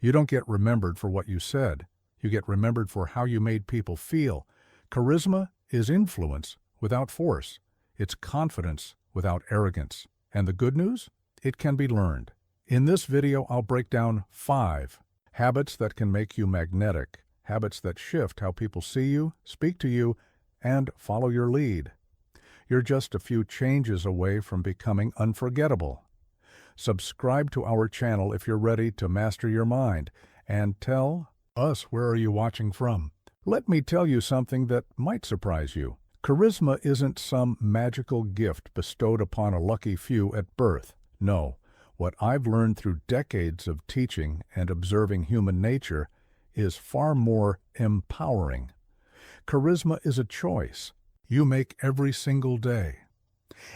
You don't get remembered for what you said. You get remembered for how you made people feel. Charisma is influence without force. It's confidence without arrogance. And the good news? It can be learned. In this video, I'll break down 5 habits that can make you magnetic, habits that shift how people see you, speak to you, and follow your lead. You're just a few changes away from becoming unforgettable. Subscribe to our channel if you're ready to master your mind, and tell us where are you watching from. Let me tell you something that might surprise you. Charisma isn't some magical gift bestowed upon a lucky few at birth. No, what I've learned through decades of teaching and observing human nature is far more empowering. Charisma is a choice you make every single day.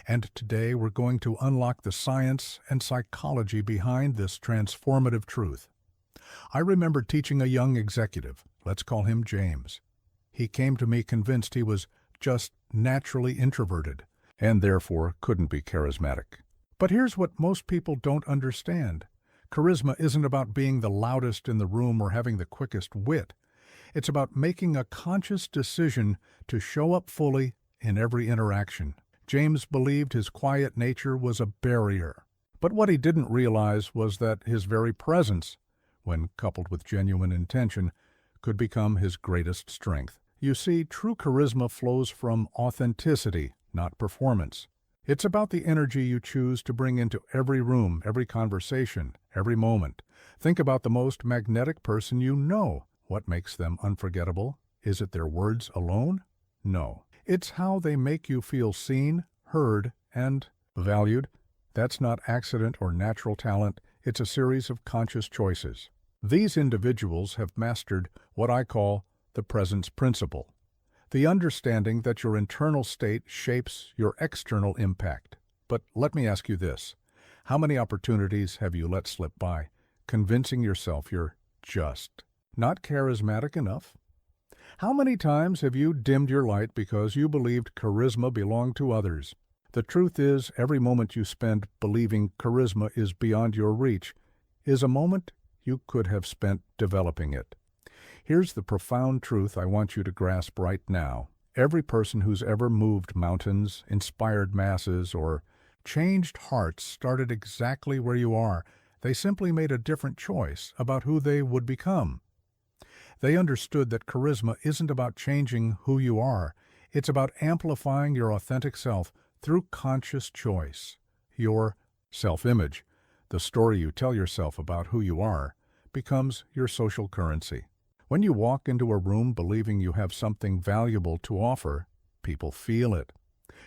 And today we're going to unlock the science and psychology behind this transformative truth. I remember teaching a young executive, let's call him James. He came to me convinced he was just naturally introverted and therefore couldn't be charismatic. But here's what most people don't understand. Charisma isn't about being the loudest in the room or having the quickest wit. It's about making a conscious decision to show up fully in every interaction. James believed his quiet nature was a barrier. But what he didn't realize was that his very presence, when coupled with genuine intention, could become his greatest strength. You see, true charisma flows from authenticity, not performance. It's about the energy you choose to bring into every room, every conversation, every moment. Think about the most magnetic person you know. What makes them unforgettable? Is it their words alone? No. It's how they make you feel seen, heard, and valued. That's not accident or natural talent. It's a series of conscious choices. These individuals have mastered what I call the presence principle, the understanding that your internal state shapes your external impact. But let me ask you this. How many opportunities have you let slip by, convincing yourself you're just not charismatic enough? How many times have you dimmed your light because you believed charisma belonged to others? The truth is, every moment you spend believing charisma is beyond your reach is a moment you could have spent developing it. Here's the profound truth I want you to grasp right now. Every person who's ever moved mountains, inspired masses, or changed hearts started exactly where you are. They simply made a different choice about who they would become. They understood that charisma isn't about changing who you are. It's about amplifying your authentic self through conscious choice. Your self-image, the story you tell yourself about who you are, becomes your social currency. When you walk into a room believing you have something valuable to offer, people feel it.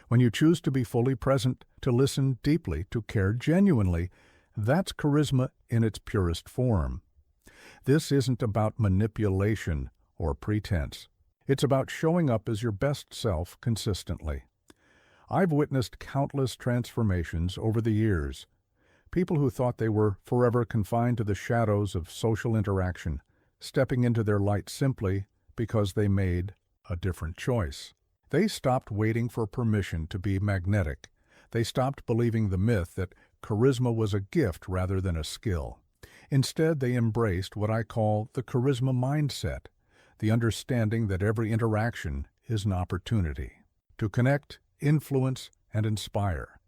When you choose to be fully present, to listen deeply, to care genuinely, that's charisma in its purest form. This isn't about manipulation or pretense. It's about showing up as your best self consistently. I've witnessed countless transformations over the years. People who thought they were forever confined to the shadows of social interaction, stepping into their light simply because they made a different choice. They stopped waiting for permission to be magnetic. They stopped believing the myth that charisma was a gift rather than a skill. Instead, they embraced what I call the charisma mindset, the understanding that every interaction is an opportunity to connect, influence, and inspire.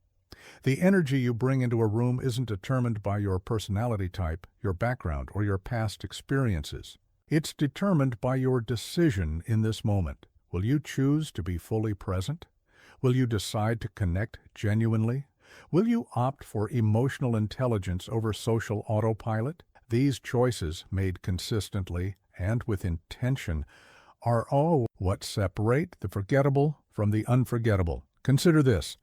The energy you bring into a room isn't determined by your personality type, your background, or your past experiences. It's determined by your decision in this moment. Will you choose to be fully present? Will you decide to connect genuinely? Will you opt for emotional intelligence over social autopilot? These choices, made consistently and with intention, are all what separate the forgettable from the unforgettable. Consider this.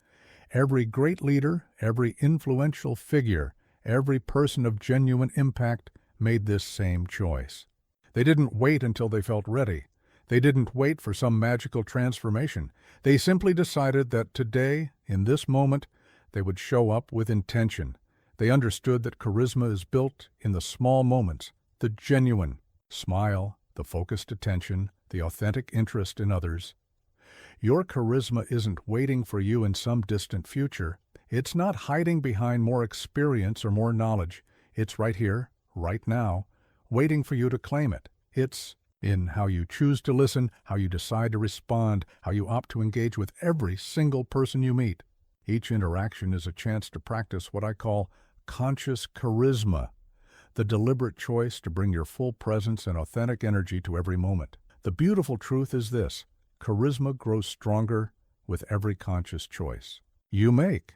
Every great leader, every influential figure, every person of genuine impact made this same choice. They didn't wait until they felt ready. They didn't wait for some magical transformation. They simply decided that today, in this moment, they would show up with intention. They understood that charisma is built in the small moments, the genuine smile, the focused attention, the authentic interest in others. Your charisma isn't waiting for you in some distant future. It's not hiding behind more experience or more knowledge. It's right here, right now, waiting for you to claim it. It's in how you choose to listen, how you decide to respond, how you opt to engage with every single person you meet. Each interaction is a chance to practice what I call conscious charisma, the deliberate choice to bring your full presence and authentic energy to every moment. The beautiful truth is this: charisma grows stronger with every conscious choice you make.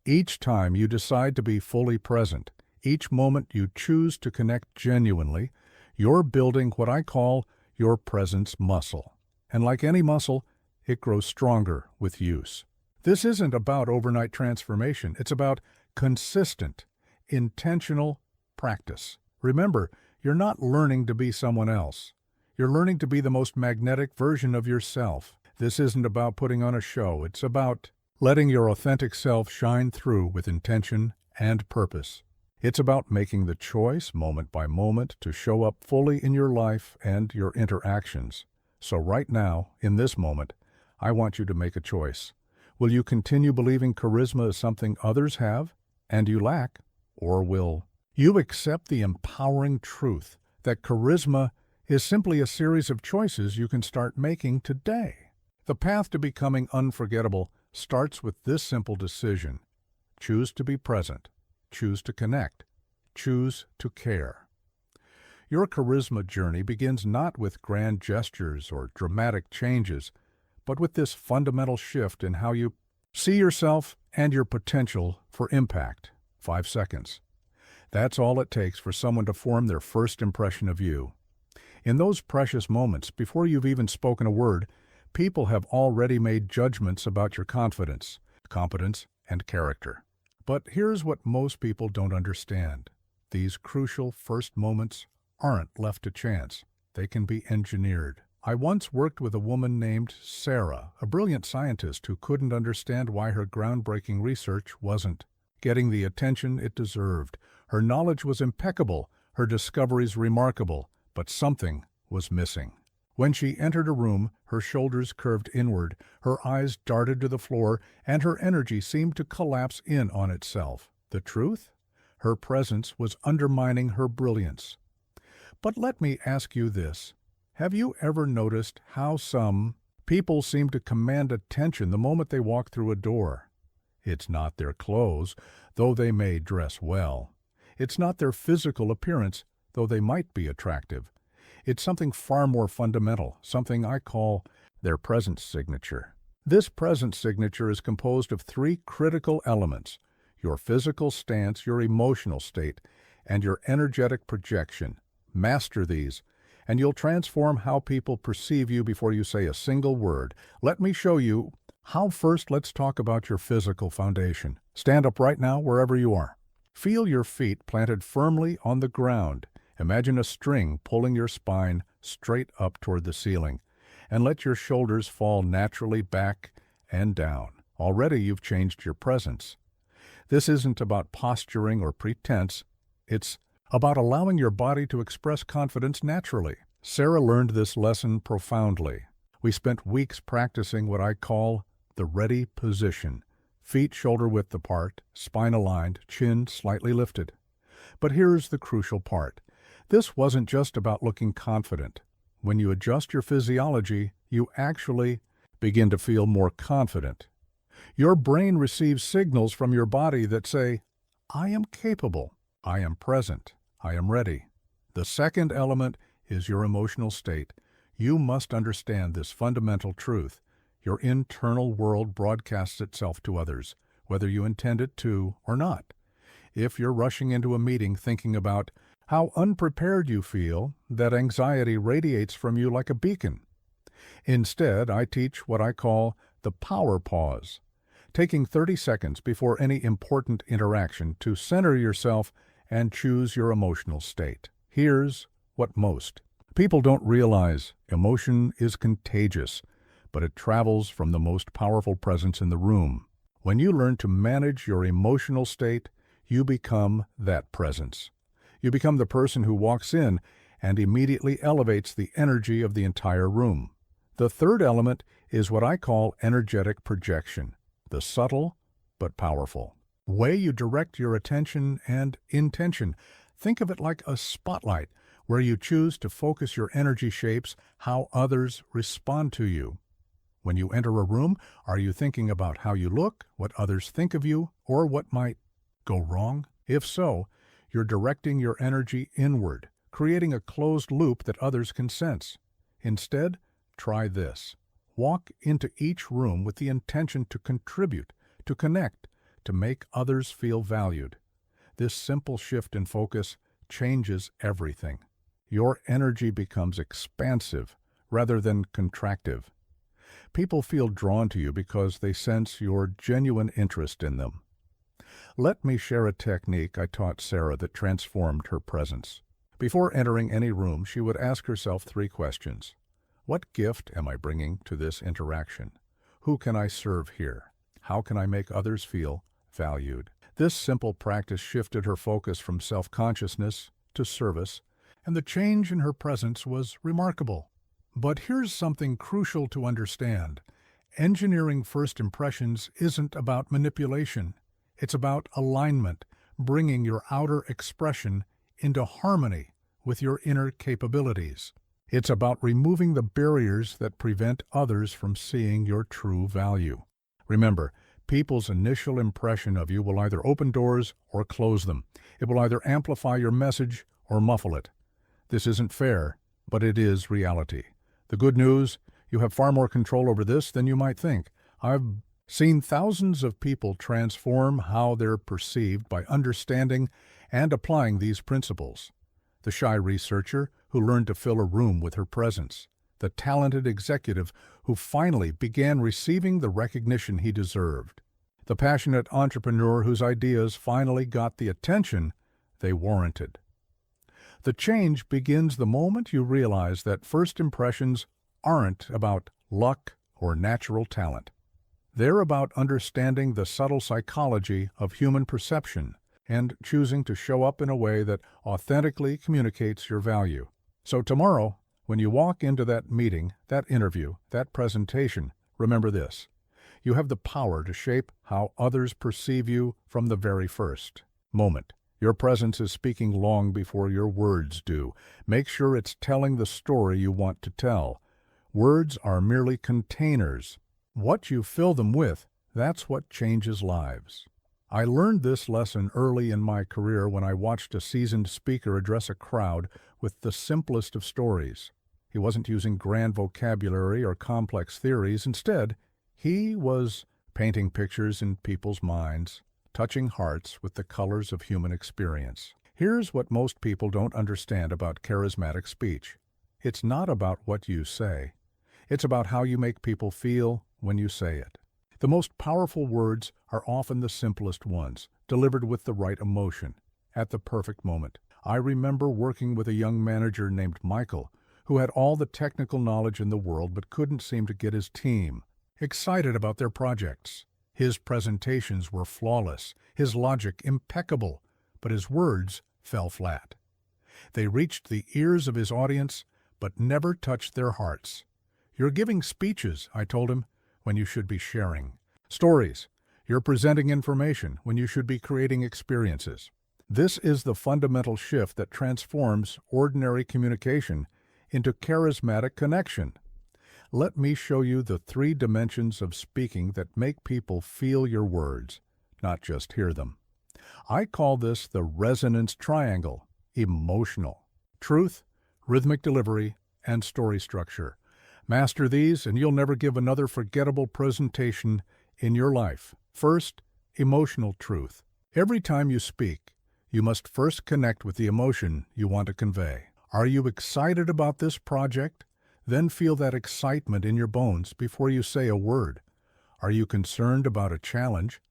Each time you decide to be fully present, each moment you choose to connect genuinely, you're building what I call your presence muscle. And like any muscle, it grows stronger with use. This isn't about overnight transformation. It's about consistent, intentional practice. Remember, you're not learning to be someone else. You're learning to be the most magnetic version of yourself. This isn't about putting on a show. It's about letting your authentic self shine through with intention and purpose. It's about making the choice, moment by moment, to show up fully in your life and your interactions. So right now, in this moment, I want you to make a choice. Will you continue believing charisma is something others have and you lack, or will you accept the empowering truth that charisma is simply a series of choices you can start making today? The path to becoming unforgettable starts with this simple decision: choose to be present, choose to connect, choose to care. Your charisma journey begins not with grand gestures or dramatic changes, but with this fundamental shift in how you see yourself and your potential for impact. 5 seconds. That's all it takes for someone to form their first impression of you. In those precious moments, before you've even spoken a word, people have already made judgments about your confidence, competence, and character. But here's what most people don't understand. These crucial first moments aren't left to chance. They can be engineered. I once worked with a woman named Sarah, a brilliant scientist who couldn't understand why her groundbreaking research wasn't getting the attention it deserved. Her knowledge was impeccable, her discoveries remarkable, but something was missing. When she entered a room, her shoulders curved inward, her eyes darted to the floor, and her energy seemed to collapse in on itself. The truth? Her presence was undermining her brilliance. But let me ask you this. Have you ever noticed how some people seem to command attention the moment they walk through a door? It's not their clothes, though they may dress well. It's not their physical appearance, though they might be attractive. It's something far more fundamental, something I call their presence signature. This presence signature is composed of 3 critical elements: your physical stance, your emotional state, and your energetic projection. Master these, and you'll transform how people perceive you before you say a single word. Let me show you how. First, let's talk about your physical foundation. Stand up right now, wherever you are. Feel your feet planted firmly on the ground. Imagine a string pulling your spine straight up toward the ceiling, and let your shoulders fall naturally back and down. Already you've changed your presence. This isn't about posturing or pretense. It's about allowing your body to express confidence naturally. Sarah learned this lesson profoundly. We spent weeks practicing what I call the ready position. Feet shoulder-width apart, spine aligned, chin slightly lifted. But here's the crucial part. This wasn't just about looking confident. When you adjust your physiology, you actually begin to feel more confident. Your brain receives signals from your body that say, I am capable, I am present, I am ready. The second element is your emotional state. You must understand this fundamental truth. Your internal world broadcasts itself to others, whether you intend it to or not. If you're rushing into a meeting thinking about how unprepared you feel, that anxiety radiates from you like a beacon. Instead, I teach what I call the power pause, taking 30 seconds before any important interaction to center yourself and choose your emotional state. Here's what most people don't realize. Emotion is contagious, but it travels from the most powerful presence in the room. When you learn to manage your emotional state, you become that presence. You become the person who walks in and immediately elevates the energy of the entire room. The third element is what I call energetic projection, the subtle but powerful way you direct your attention and intention. Think of it like a spotlight. Where you choose to focus your energy shapes how others respond to you. When you enter a room, are you thinking about how you look, what others think of you, or what might go wrong? If so, you're directing your energy inward, creating a closed loop that others can sense. Instead, try this. Walk into each room with the intention to contribute, to connect, to make others feel valued. This simple shift in focus changes everything. Your energy becomes expansive rather than contractive. People feel drawn to you because they sense your genuine interest in them. Let me share a technique I taught Sarah that transformed her presence. Before entering any room, she would ask herself 3 questions. What gift am I bringing to this interaction? Who can I serve here? How can I make others feel valued? This simple practice shifted her focus from self-consciousness to service, and the change in her presence was remarkable. But here's something crucial to understand. Engineering first impressions isn't about manipulation. It's about alignment, bringing your outer expression into harmony with your inner capabilities. It's about removing the barriers that prevent others from seeing your true value. Remember, people's initial impression of you will either open doors or close them. It will either amplify your message or muffle it. This isn't fair, but it is reality. The good news, you have far more control over this than you might think. I've seen thousands of people transform how they're perceived by understanding and applying these principles. The shy researcher who learned to fill a room with her presence. The talented executive who finally began receiving the recognition he deserved. The passionate entrepreneur whose ideas finally got the attention they warranted. The change begins the moment you realize that first impressions aren't about luck or natural talent. They're about understanding the subtle psychology of human perception and choosing to show up in a way that authentically communicates your value. So tomorrow, when you walk into that meeting, that interview, that presentation, remember this. You have the power to shape how others perceive you from the very first moment. Your presence is speaking long before your words do. Make sure it's telling the story you want to tell. Words are merely containers. What you fill them with, that's what changes lives. I learned this lesson early in my career when I watched a seasoned speaker address a crowd with the simplest of stories. He wasn't using grand vocabulary or complex theories. Instead, he was painting pictures in people's minds, touching hearts with the colors of human experience. Here's what most people don't understand about charismatic speech. It's not about what you say. It's about how you make people feel when you say it. The most powerful words are often the simplest ones, delivered with the right emotion, at the perfect moment. I remember working with a young manager named Michael, who had all the technical knowledge in the world but couldn't seem to get his team excited about their projects. His presentations were flawless, his logic impeccable, but his words fell flat. They reached the ears of his audience, but never touched their hearts. You're giving speeches, I told him, when you should be sharing. Stories. You're presenting information when you should be creating experiences. This is the fundamental shift that transforms ordinary communication into charismatic connection. Let me show you the 3 dimensions of speaking that make people feel your words, not just hear them. I call this the resonance triangle: emotional, truth, rhythmic delivery, and story structure. Master these and you'll never give another forgettable presentation in your life. First, emotional truth. Every time you speak, you must first connect with the emotion you want to convey. Are you excited about this project? Then feel that excitement in your bones before you say a word. Are you concerned about a challenge?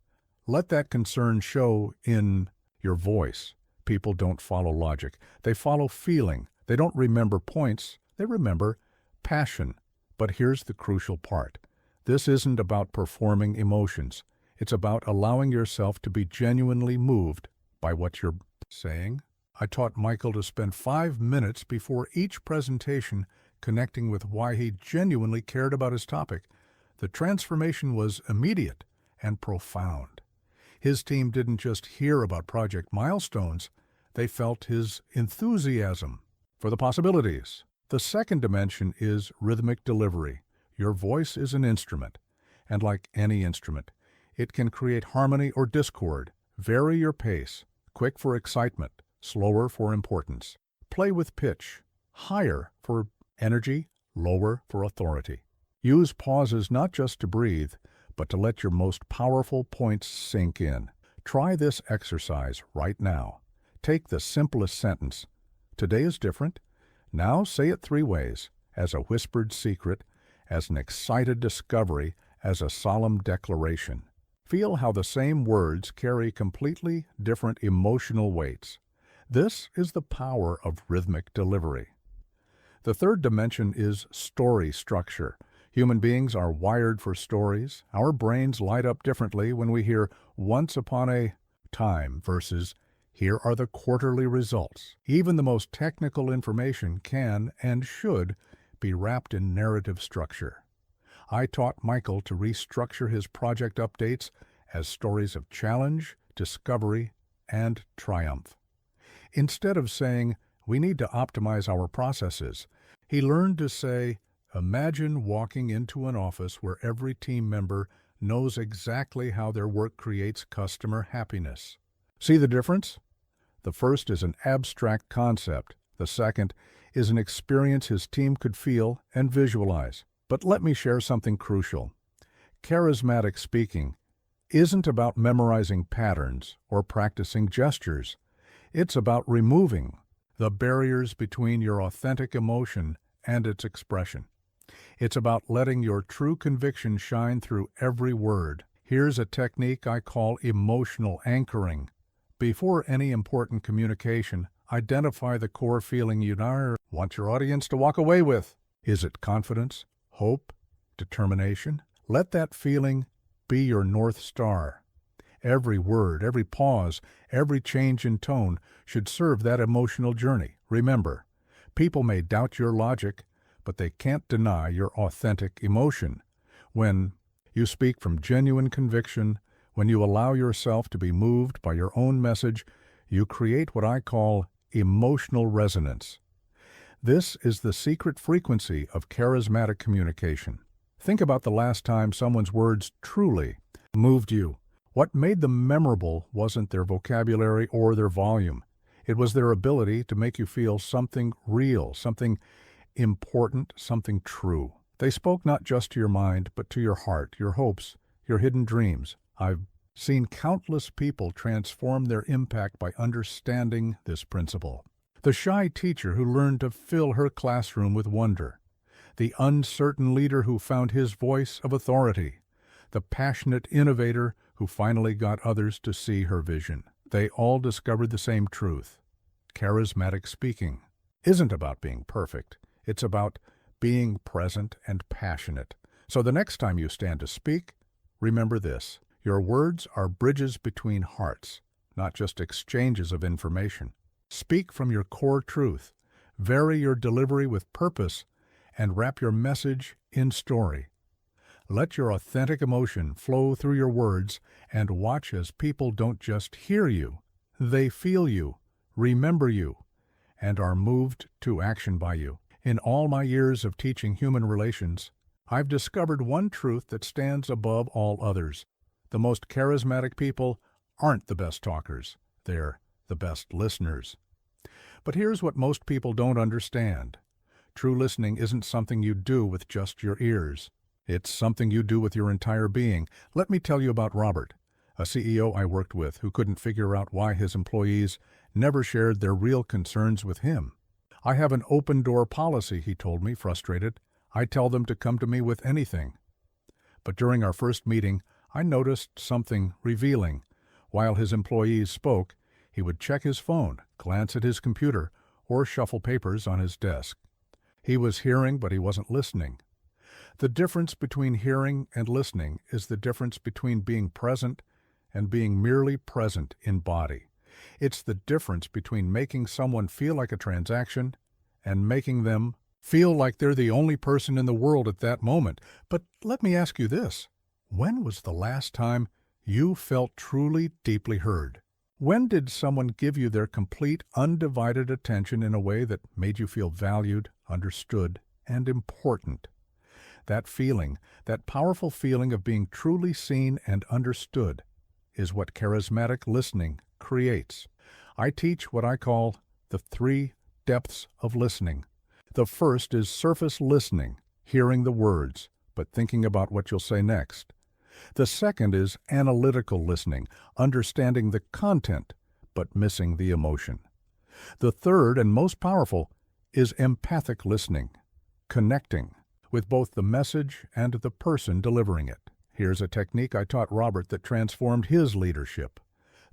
Let that concern show in your voice. People don't follow logic. They follow feeling. They don't remember points. They remember passion. But here's the crucial part. This isn't about performing emotions. It's about allowing yourself to be genuinely moved by what you're saying. I taught Michael to spend 5 minutes before each presentation connecting with why he genuinely cared about his topic. The transformation was immediate and profound. His team didn't just hear about project milestones, they felt his enthusiasm for the possibilities. The second dimension is rhythmic delivery. Your voice is an instrument, and like any instrument, it can create harmony or discord. Vary your pace, quick for excitement, slower for importance. Play with pitch, higher for energy, lower for authority. Use pauses not just to breathe, but to let your most powerful points sink in. Try this exercise right now. Take the simplest sentence. Today is different. Now say it 3 ways, as a whispered secret, as an excited discovery, as a solemn declaration. Feel how the same words carry completely different emotional weights. This is the power of rhythmic delivery. The third dimension is story structure. Human beings are wired for stories. Our brains light up differently when we hear "once upon a time" versus "here are the quarterly results." Even the most technical information can and should be wrapped in narrative structure. I taught Michael to restructure his project updates as stories of challenge, discovery, and triumph. Instead of saying, "we need to optimize our processes," he learned to say, "imagine walking into an office where every team member knows exactly how their work creates customer happiness." See the difference? The first is an abstract concept. The second is an experience his team could feel and visualize. But let me share something crucial. Charismatic speaking isn't about memorizing patterns or practicing gestures. It's about removing the barriers between your authentic emotion and its expression. It's about letting your true conviction shine through every word. Here's a technique I call emotional anchoring. Before any important communication, identify the core feeling you want your audience to walk away with. Is it confidence, hope, determination? Let that feeling be your North Star. Every word, every pause, every change in tone should serve that emotional journey. Remember, people may doubt your logic, but they can't deny your authentic emotion. When you speak from genuine conviction, when you allow yourself to be moved by your own message, you create what I call emotional resonance. This is the secret frequency of charismatic communication. Think about the last time someone's words truly moved you. What made them memorable wasn't their vocabulary or their volume. It was their ability to make you feel something real, something important, something true. They spoke not just to your mind, but to your heart, your hopes, your hidden dreams. I've seen countless people transform their impact by understanding this principle. The shy teacher who learned to fill her classroom with wonder. The uncertain leader who found his voice of authority. The passionate innovator who finally got others to see her vision. They all discovered the same truth. Charismatic speaking isn't about being perfect. It's about being present and passionate. So the next time you stand to speak, remember this. Your words are bridges between hearts, not just exchanges of information. Speak from your core truth. Vary your delivery with purpose and wrap your message in story. Let your authentic emotion flow through your words and watch as people don't just hear you, they feel you, remember you, and are moved to action by you. In all my years of teaching human relations, I've discovered one truth that stands above all others. The most charismatic people aren't the best talkers. They're the best listeners. But here's what most people don't understand. True listening isn't something you do with just your ears. It's something you do with your entire being. Let me tell you about Robert, a CEO I worked with who couldn't figure out why his employees never shared their real concerns with him. "I have an open-door policy," he told me, frustrated. "I tell them to come to me with anything." But during our first meeting, I noticed something revealing. While his employees spoke, he would check his phone, glance at his computer, or shuffle papers on his desk. He was hearing, but he wasn't listening. The difference between hearing and listening is the difference between being present and being merely present in body. It's the difference between making someone feel like a transaction and making them feel like they're the only person in the world at that moment. But let me ask you this. When was the last time you felt truly deeply heard? When did someone give you their complete, undivided attention in a way that made you feel valued, understood, and important? That feeling, that powerful feeling of being truly seen and understood, is what charismatic listening creates. I teach what I call the 3 depths of listening. The first is surface listening, hearing the words, but thinking about what you'll say next. The second is analytical listening, understanding the content, but missing the emotion. The third, and most powerful, is empathic listening, connecting with both the message and the person delivering it. Here's a technique I taught Robert that transformed his leadership: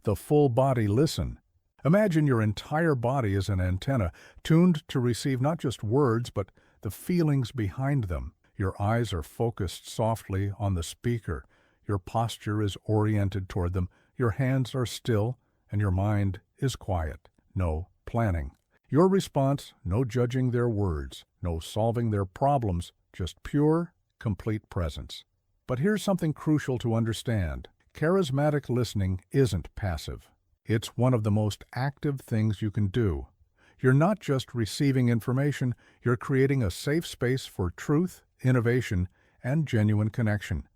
the full body listen. Imagine your entire body as an antenna, tuned to receive not just words, but the feelings behind them. Your eyes are focused softly on the speaker. Your posture is oriented toward them. Your hands are still, and your mind is quiet. No planning. Your response, no judging their words, no solving their problems, just pure, complete presence. But here's something crucial to understand. Charismatic listening isn't passive. It's one of the most active things you can do. You're not just receiving information, you're creating a safe space for truth, innovation, and genuine connection.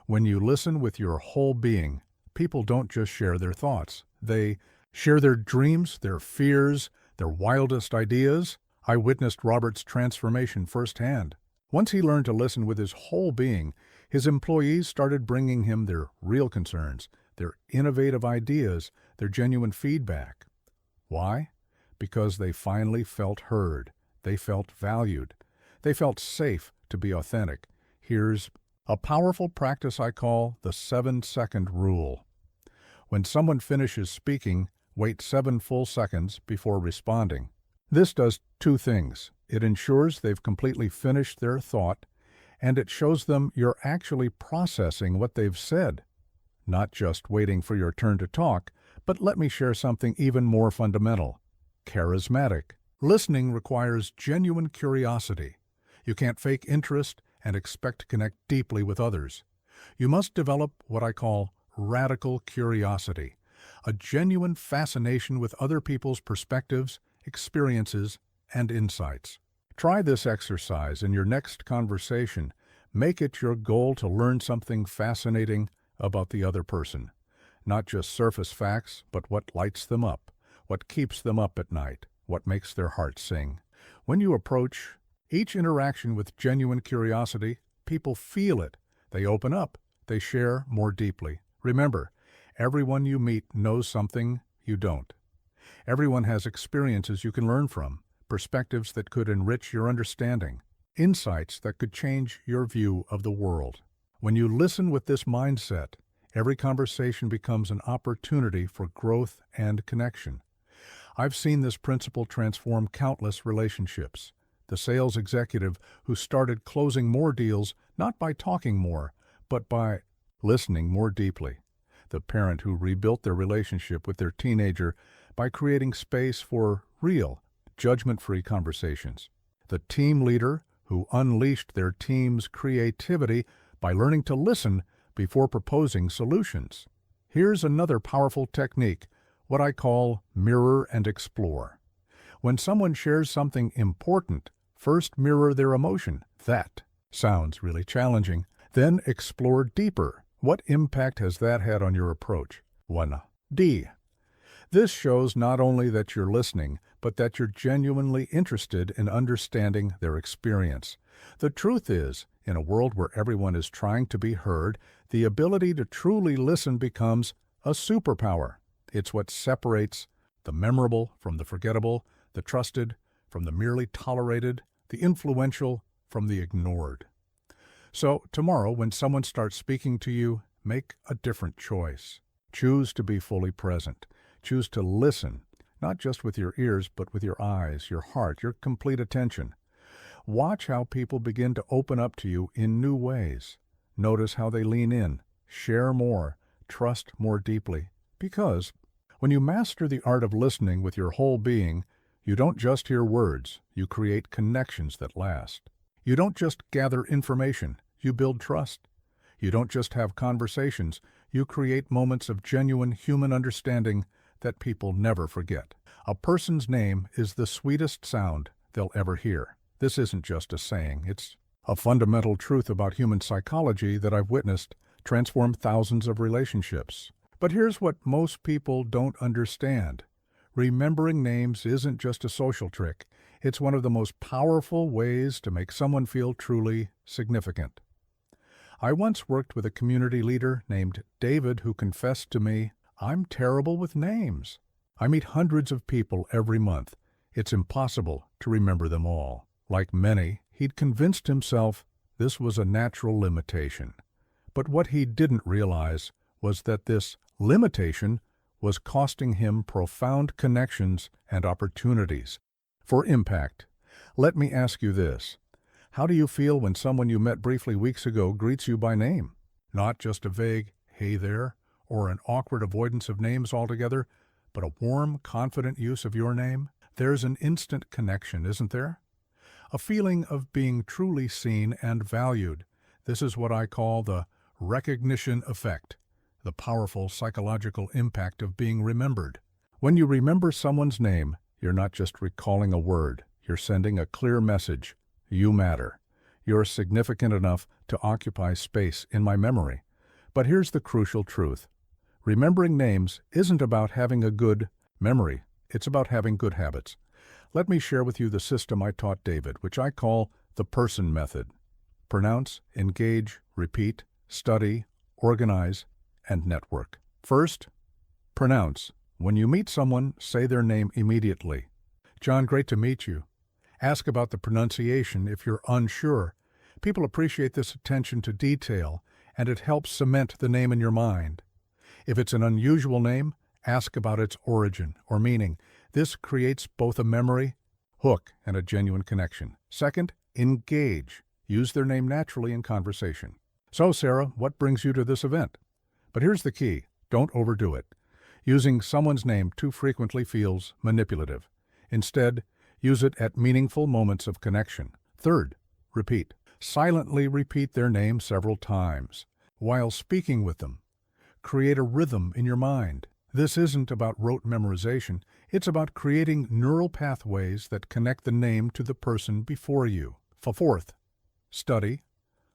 When you listen with your whole being, people don't just share their thoughts. They share their dreams, their fears, their wildest ideas. I witnessed Robert's transformation firsthand. Once he learned to listen with his whole being, his employees started bringing him their real concerns, their innovative ideas, their genuine feedback. Why? Because they finally felt heard. They felt valued. They felt safe to be authentic. Here's a powerful practice I call the 7-second rule. When someone finishes speaking, wait 7 full seconds before responding. This does 2 things. It ensures they've completely finished their thought, and it shows them you're actually processing what they've said. Not just waiting for your turn to talk, but let me share something even more fundamental. Charismatic. Listening requires genuine curiosity. You can't fake interest and expect to connect deeply with others. You must develop what I call radical curiosity, a genuine fascination with other people's perspectives, experiences, and insights. Try this exercise in your next conversation. Make it your goal to learn something fascinating about the other person. Not just surface facts, but what lights them up, what keeps them up at night, what makes their hearts sing. When you approach each interaction with genuine curiosity, people feel it. They open up. They share more deeply. Remember, everyone you meet knows something you don't. Everyone has experiences you can learn from, perspectives that could enrich your understanding, insights that could change your view of the world. When you listen with this mindset, every conversation becomes an opportunity for growth and connection. I've seen this principle transform countless relationships. The sales executive who started closing more deals not by talking more, but by listening more deeply. The parent who rebuilt their relationship with their teenager by creating space for real, judgment-free conversations. The team leader who unleashed their team's creativity by learning to listen before proposing solutions. Here's another powerful technique, what I call mirror and explore. When someone shares something important, first mirror their emotion. That sounds really challenging. Then explore deeper. What impact has that had on your approach? 1D. This shows not only that you're listening, but that you're genuinely interested in understanding their experience. The truth is, in a world where everyone is trying to be heard, the ability to truly listen becomes a superpower. It's what separates the memorable from the forgettable, the trusted from the merely tolerated, the influential from the ignored. So, tomorrow, when someone starts speaking to you, make a different choice. Choose to be fully present. Choose to listen, not just with your ears, but with your eyes, your heart, your complete attention. Watch how people begin to open up to you in new ways. Notice how they lean in, share more, trust more deeply. Because when you master the art of listening with your whole being, you don't just hear words, you create connections that last. You don't just gather information, you build trust. You don't just have conversations, you create moments of genuine human understanding that people never forget. A person's name is the sweetest sound they'll ever hear. This isn't just a saying, it's a fundamental truth about human psychology that I've witnessed transform thousands of relationships. But here's what most people don't understand. Remembering names isn't just a social trick. It's one of the most powerful ways to make someone feel truly significant. I once worked with a community leader named David who confessed to me, "I'm terrible with names. I meet hundreds of people every month. It's impossible to remember them all." Like many, he'd convinced himself this was a natural limitation. But what he didn't realize was that this limitation was costing him profound connections and opportunities for impact. Let me ask you this. How do you feel when someone you met briefly weeks ago greets you by name? Not just a vague, "Hey there," or an awkward avoidance of names altogether, but a warm, confident use of your name? There's an instant connection, isn't there? A feeling of being truly seen and valued. This is what I call the recognition effect, the powerful psychological impact of being remembered. When you remember someone's name, you're not just recalling a word, you're sending a clear message. You matter. You're significant enough to occupy space in my memory. But here's the crucial truth. Remembering names isn't about having a good memory, it's about having good habits. Let me share with you the system I taught David, which I call the person method. Pronounce, engage, repeat, study, organize, and network. First, pronounce. When you meet someone, say their name immediately. "John, great to meet you." Ask about the pronunciation if you're unsure. People appreciate this attention to detail, and it helps cement the name in your mind. If it's an unusual name, ask about its origin or meaning. This creates both a memory hook and a genuine connection. Second, engage. Use their name naturally in conversation. "So, Sarah, what brings you to this event?" But here's the key. Don't overdo it. Using someone's name too frequently feels manipulative. Instead, use it at meaningful moments of connection. Third, repeat. Silently repeat their name several times while speaking with them. Create a rhythm in your mind. This isn't about rote memorization. It's about creating neural pathways that connect the name to the person before you. Fourth, study.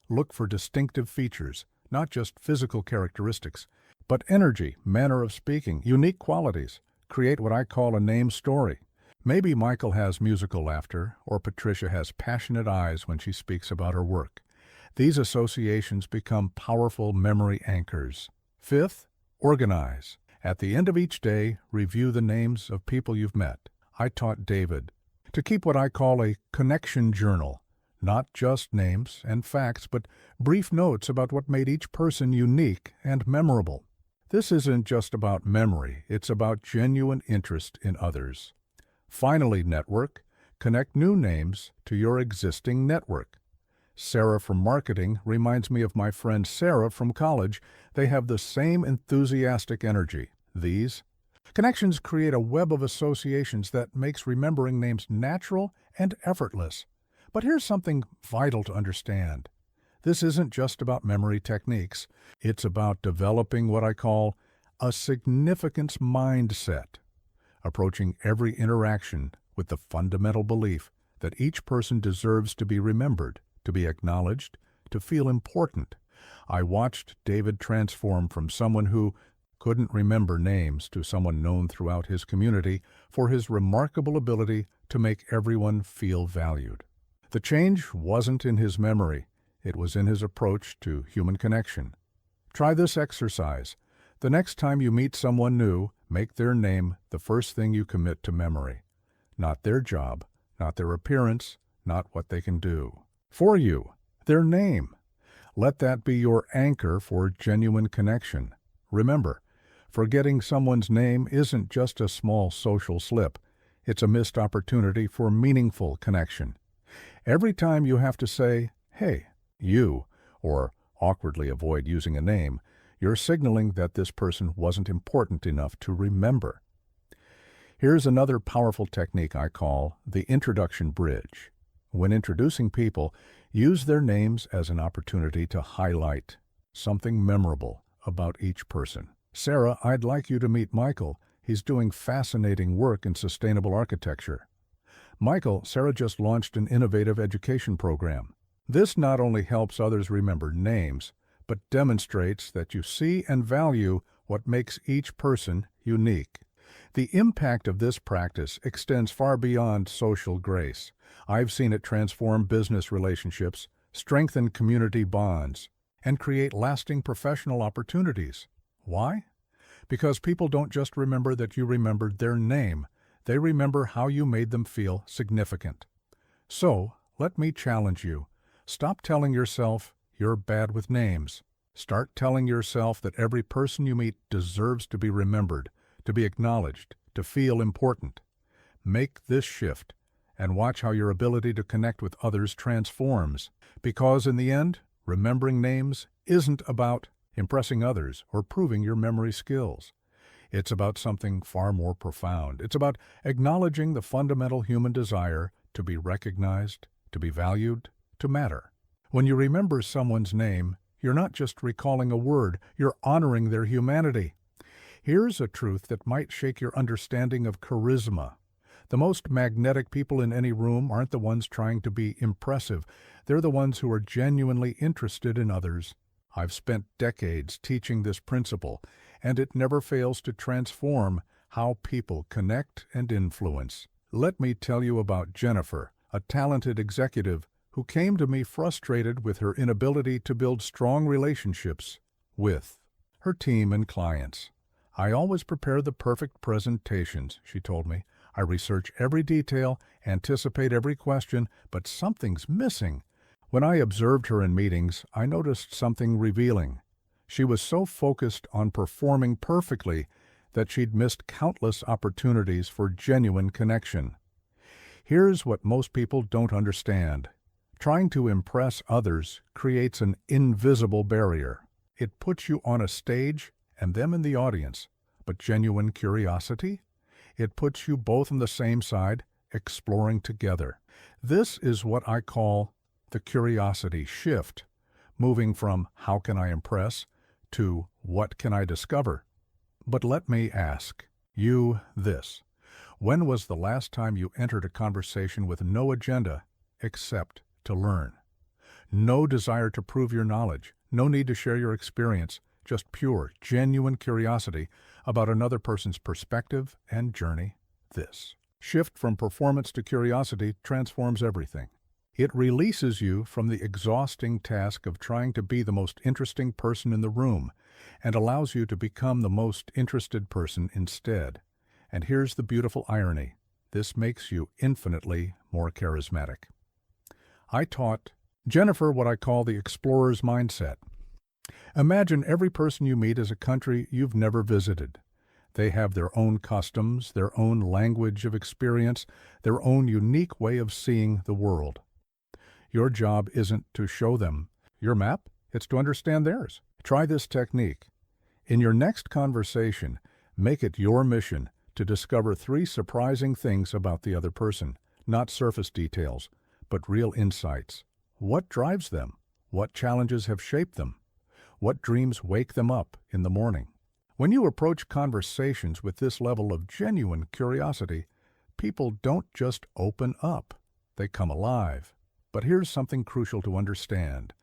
Look for distinctive features, not just physical characteristics, but energy, manner of speaking, unique qualities. Create what I call a name story. Maybe Michael has musical laughter, or Patricia has passionate eyes when she speaks about her work. These associations become powerful memory anchors. Fifth, organize. At the end of each day, review the names of people you've met. I taught David to keep what I call a connection journal. Not just names and facts, but brief notes about what made each person unique and memorable. This isn't just about memory, it's about genuine interest in others. Finally, network. Connect new names to your existing network. Sarah from marketing reminds me of my friend Sarah from college. They have the same enthusiastic energy. These connections create a web of associations that makes remembering names natural and effortless. But here's something vital to understand. This isn't just about memory techniques. It's about developing what I call a significance mindset, approaching every interaction with the fundamental belief that each person deserves to be remembered, to be acknowledged, to feel important. I watched David transform from someone who couldn't remember names to someone known throughout his community for his remarkable ability to make everyone feel valued. The change wasn't in his memory, it was in his approach to human connection. Try this exercise. The next time you meet someone new, make their name the first thing you commit to memory. Not their job, not their appearance, not what they can do. For you, their name. Let that be your anchor for genuine connection. Remember, forgetting someone's name isn't just a small social slip. It's a missed opportunity for meaningful connection. Every time you have to say, "Hey, you," or awkwardly avoid using a name, you're signaling that this person wasn't important enough to remember. Here's another powerful technique I call the introduction bridge. When introducing people, use their names as an opportunity to highlight something memorable about each person. "Sarah, I'd like you to meet Michael. He's doing fascinating work in sustainable architecture. Michael, Sarah just launched an innovative education program. This not only helps others remember names, but demonstrates that you see and value what makes each person unique. The impact of this practice extends far beyond social grace. I've seen it transform business relationships, strengthen community bonds, and create lasting professional opportunities. Why? Because people don't just remember that you remembered their name, they remember how you made them feel significant. So, let me challenge you. Stop telling yourself you're bad with names. Start telling yourself that every person you meet deserves to be remembered, to be acknowledged, to feel important. Make this shift and watch how your ability to connect with others transforms. Because in the end, remembering names isn't about impressing others or proving your memory skills. It's about something far more profound. It's about acknowledging the fundamental human desire to be recognized, to be valued, to matter. When you remember someone's name, you're not just recalling a word, you're honoring their humanity. Here's a truth that might shake your understanding of charisma. The most magnetic people in any room aren't the ones trying to be impressive. They're the ones who are genuinely interested in others. I've spent decades teaching this principle, and it never fails to transform how people connect and influence. Let me tell you about Jennifer, a talented executive who came to me frustrated with her inability to build strong relationships with her team and clients. "I always prepare the perfect presentations," she told me. "I research every detail, anticipate every question, but something's missing." When I observed her in meetings, I noticed something revealing. She was so focused on performing perfectly that she'd missed countless opportunities for genuine connection. Here's what most people don't understand. Trying to impress others creates an invisible barrier. It puts you on a stage and them in the audience. But genuine curiosity? It puts you both on the same side, exploring together. This is what I call the curiosity shift, moving from "how can I impress" to "what can I discover?" But let me ask you this. When was the last time you entered a conversation with no agenda except to learn? No desire to prove your knowledge, no need to share your experience, just pure, genuine curiosity about another person's perspective and journey. This shift from performance to curiosity transforms everything. It releases you from the exhausting task of trying to be the most interesting person in the room and allows you to become the most interested person instead. And here's the beautiful irony. This makes you infinitely more charismatic. I taught Jennifer what I call the explorer's mindset. Imagine every person you meet is a country you've never visited. They have their own customs, their own language of experience, their own unique way of seeing the world. Your job isn't to show them your map, it's to understand theirs. Try this technique. In your next conversation, make it your mission to discover 3 surprising things about the other person, not surface details, but real insights. What drives them? What challenges have shaped them? What dreams wake them up in the morning? When you approach conversations with this level of genuine curiosity, people don't just open up, they come alive. But here's something crucial to understand.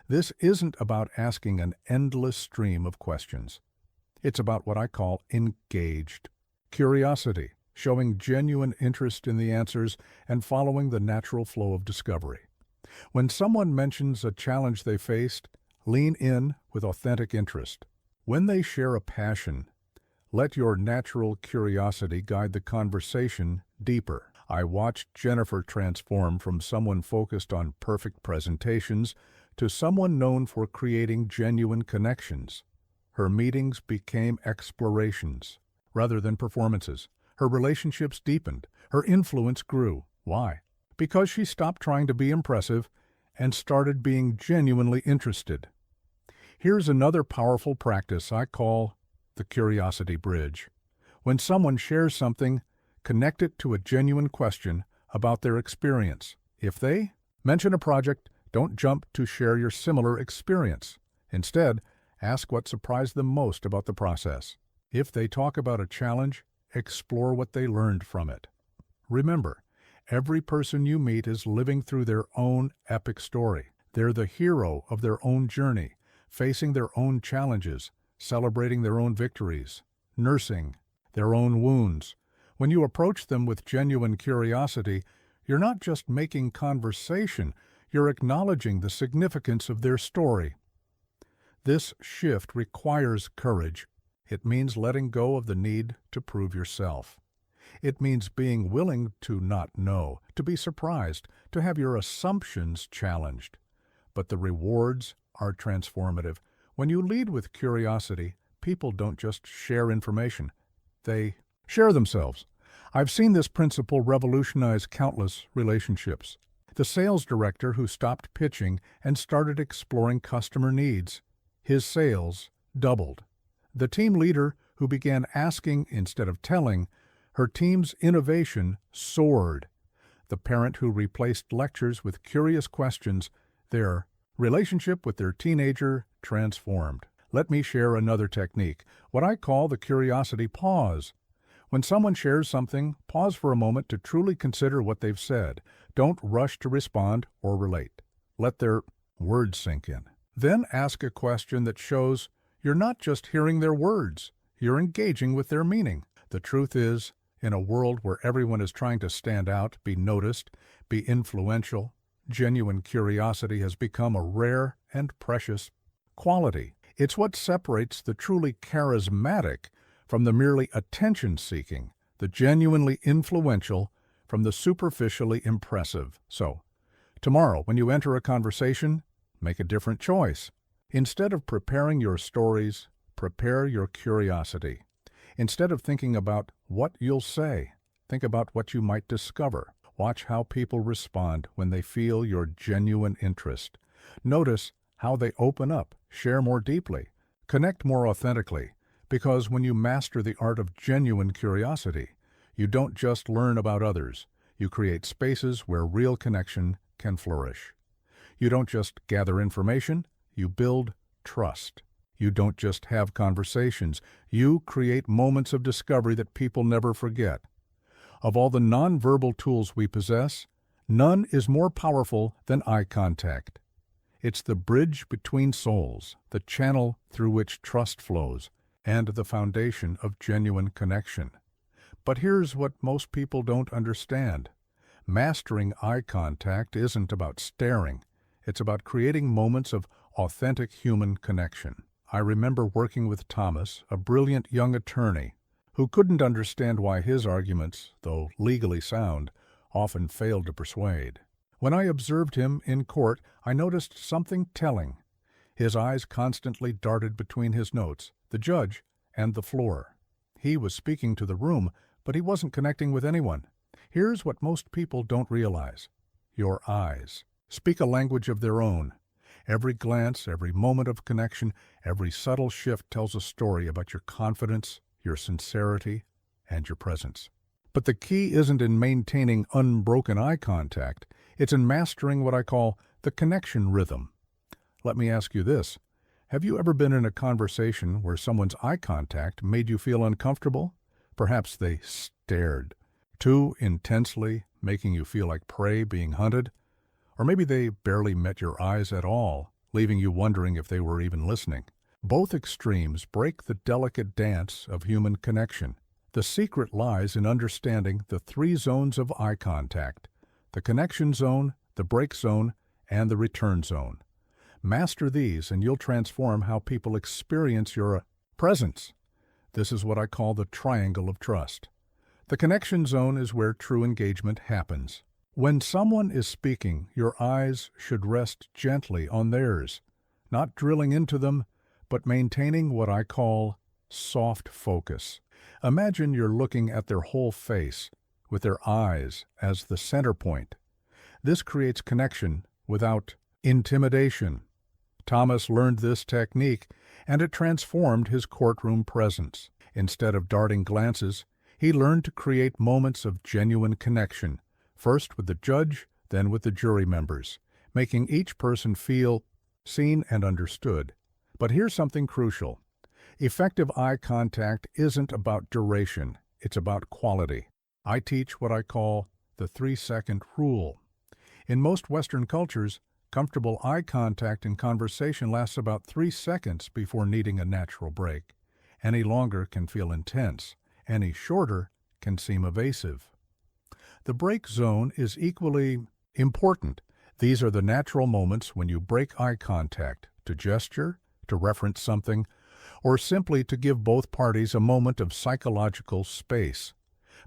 This isn't about asking an endless stream of questions. It's about what I call engaged curiosity, showing genuine interest in the answers and following the natural flow of discovery. When someone mentions a challenge they faced, lean in with authentic interest. When they share a passion, let your natural curiosity guide the conversation deeper. I watched Jennifer transform from someone focused on perfect presentations to someone known for creating genuine connections. Her meetings became explorations rather than performances. Her relationships deepened. Her influence grew. Why? Because she stopped trying to be impressive and started being genuinely interested. Here's another powerful practice I call the curiosity bridge. When someone shares something, connect it to a genuine question about their experience. If they mention a project, don't jump to share your similar experience. Instead, ask what surprised them most about the process. If they talk about a challenge, explore what they learned from it. Remember, every person you meet is living through their own epic story. They're the hero of their own journey, facing their own challenges, celebrating their own victories, nursing their own wounds. When you approach them with genuine curiosity, you're not just making conversation, you're acknowledging the significance of their story. This shift requires courage. It means letting go of the need to prove yourself. It means being willing to not know, to be surprised, to have your assumptions challenged. But the rewards are transformative. When you lead with curiosity, people don't just share information. They share themselves. I've seen this principle revolutionize countless relationships. The sales director who stopped pitching and started exploring customer needs, his sales doubled. The team leader who began asking instead of telling, her team's innovation soared. The parent who replaced lectures with curious questions, their relationship with their teenager transformed. Let me share another technique, what I call the curiosity pause. When someone shares something, pause for a moment to truly consider what they've said. Don't rush to respond or relate. Let their words sink in. Then ask a question that shows you're not just hearing their words, you're engaging with their meaning. The truth is, in a world where everyone is trying to stand out, be noticed, be influential, genuine curiosity has become a rare and precious quality. It's what separates the truly charismatic from the merely attention-seeking, the genuinely influential from the superficially impressive. So, tomorrow, when you enter a conversation, make a different choice. Instead of preparing your stories, prepare your curiosity. Instead of thinking about what you'll say, think about what you might discover. Watch how people respond when they feel your genuine interest. Notice how they open up, share more deeply, connect more authentically. Because when you master the art of genuine curiosity, you don't just learn about others, you create spaces where real connection can flourish. You don't just gather information, you build trust. You don't just have conversations, you create moments of discovery that people never forget. Of all the nonverbal tools we possess, none is more powerful than eye contact. It's the bridge between souls, the channel through which trust flows, and the foundation of genuine connection. But here's what most people don't understand. Mastering eye contact isn't about staring. It's about creating moments of authentic human connection. I remember working with Thomas, a brilliant young attorney, who couldn't understand why his arguments, though legally sound, often failed to persuade. When I observed him in court, I noticed something telling. His eyes constantly darted between his notes, the judge, and the floor. He was speaking to the room, but he wasn't connecting with anyone. Here's what most people don't realize. Your eyes speak a language of their own. Every glance, every moment of connection, every subtle shift tells a story about your confidence, your sincerity, and your presence. But the key isn't in maintaining unbroken eye contact. It's in mastering what I call the connection rhythm. Let me ask you this. Have you ever been in a conversation where someone's eye contact made you feel uncomfortable? Perhaps they stared too intensely, making you feel like prey being hunted? Or maybe they barely met your eyes at all, leaving you wondering if they were even listening. Both extremes break the delicate dance of human connection. The secret lies in understanding the three zones of eye contact: the connection zone, the break zone, and the return zone. Master these and you'll transform how people experience your presence. This is what I call the triangle of trust. The connection zone is where true engagement happens. When someone is speaking, your eyes should rest gently on theirs, not drilling into them, but maintaining what I call soft focus. Imagine you're looking at their whole face, with their eyes as the center point. This creates connection without intimidation. Thomas learned this technique, and it transformed his courtroom presence. Instead of darting glances, he learned to create moments of genuine connection, first with the judge, then with the jury members, making each person feel seen and understood. But here's something crucial. Effective eye contact isn't about duration. it's about quality. I teach what I call the 3-second rule. In most Western cultures, comfortable eye contact in conversation lasts about 3 seconds before needing a natural break. Any longer can feel intense. Any shorter can seem evasive. The break zone is equally important. These are the natural moments when you break eye contact to gesture, to reference something, or simply to give both parties a moment of psychological space.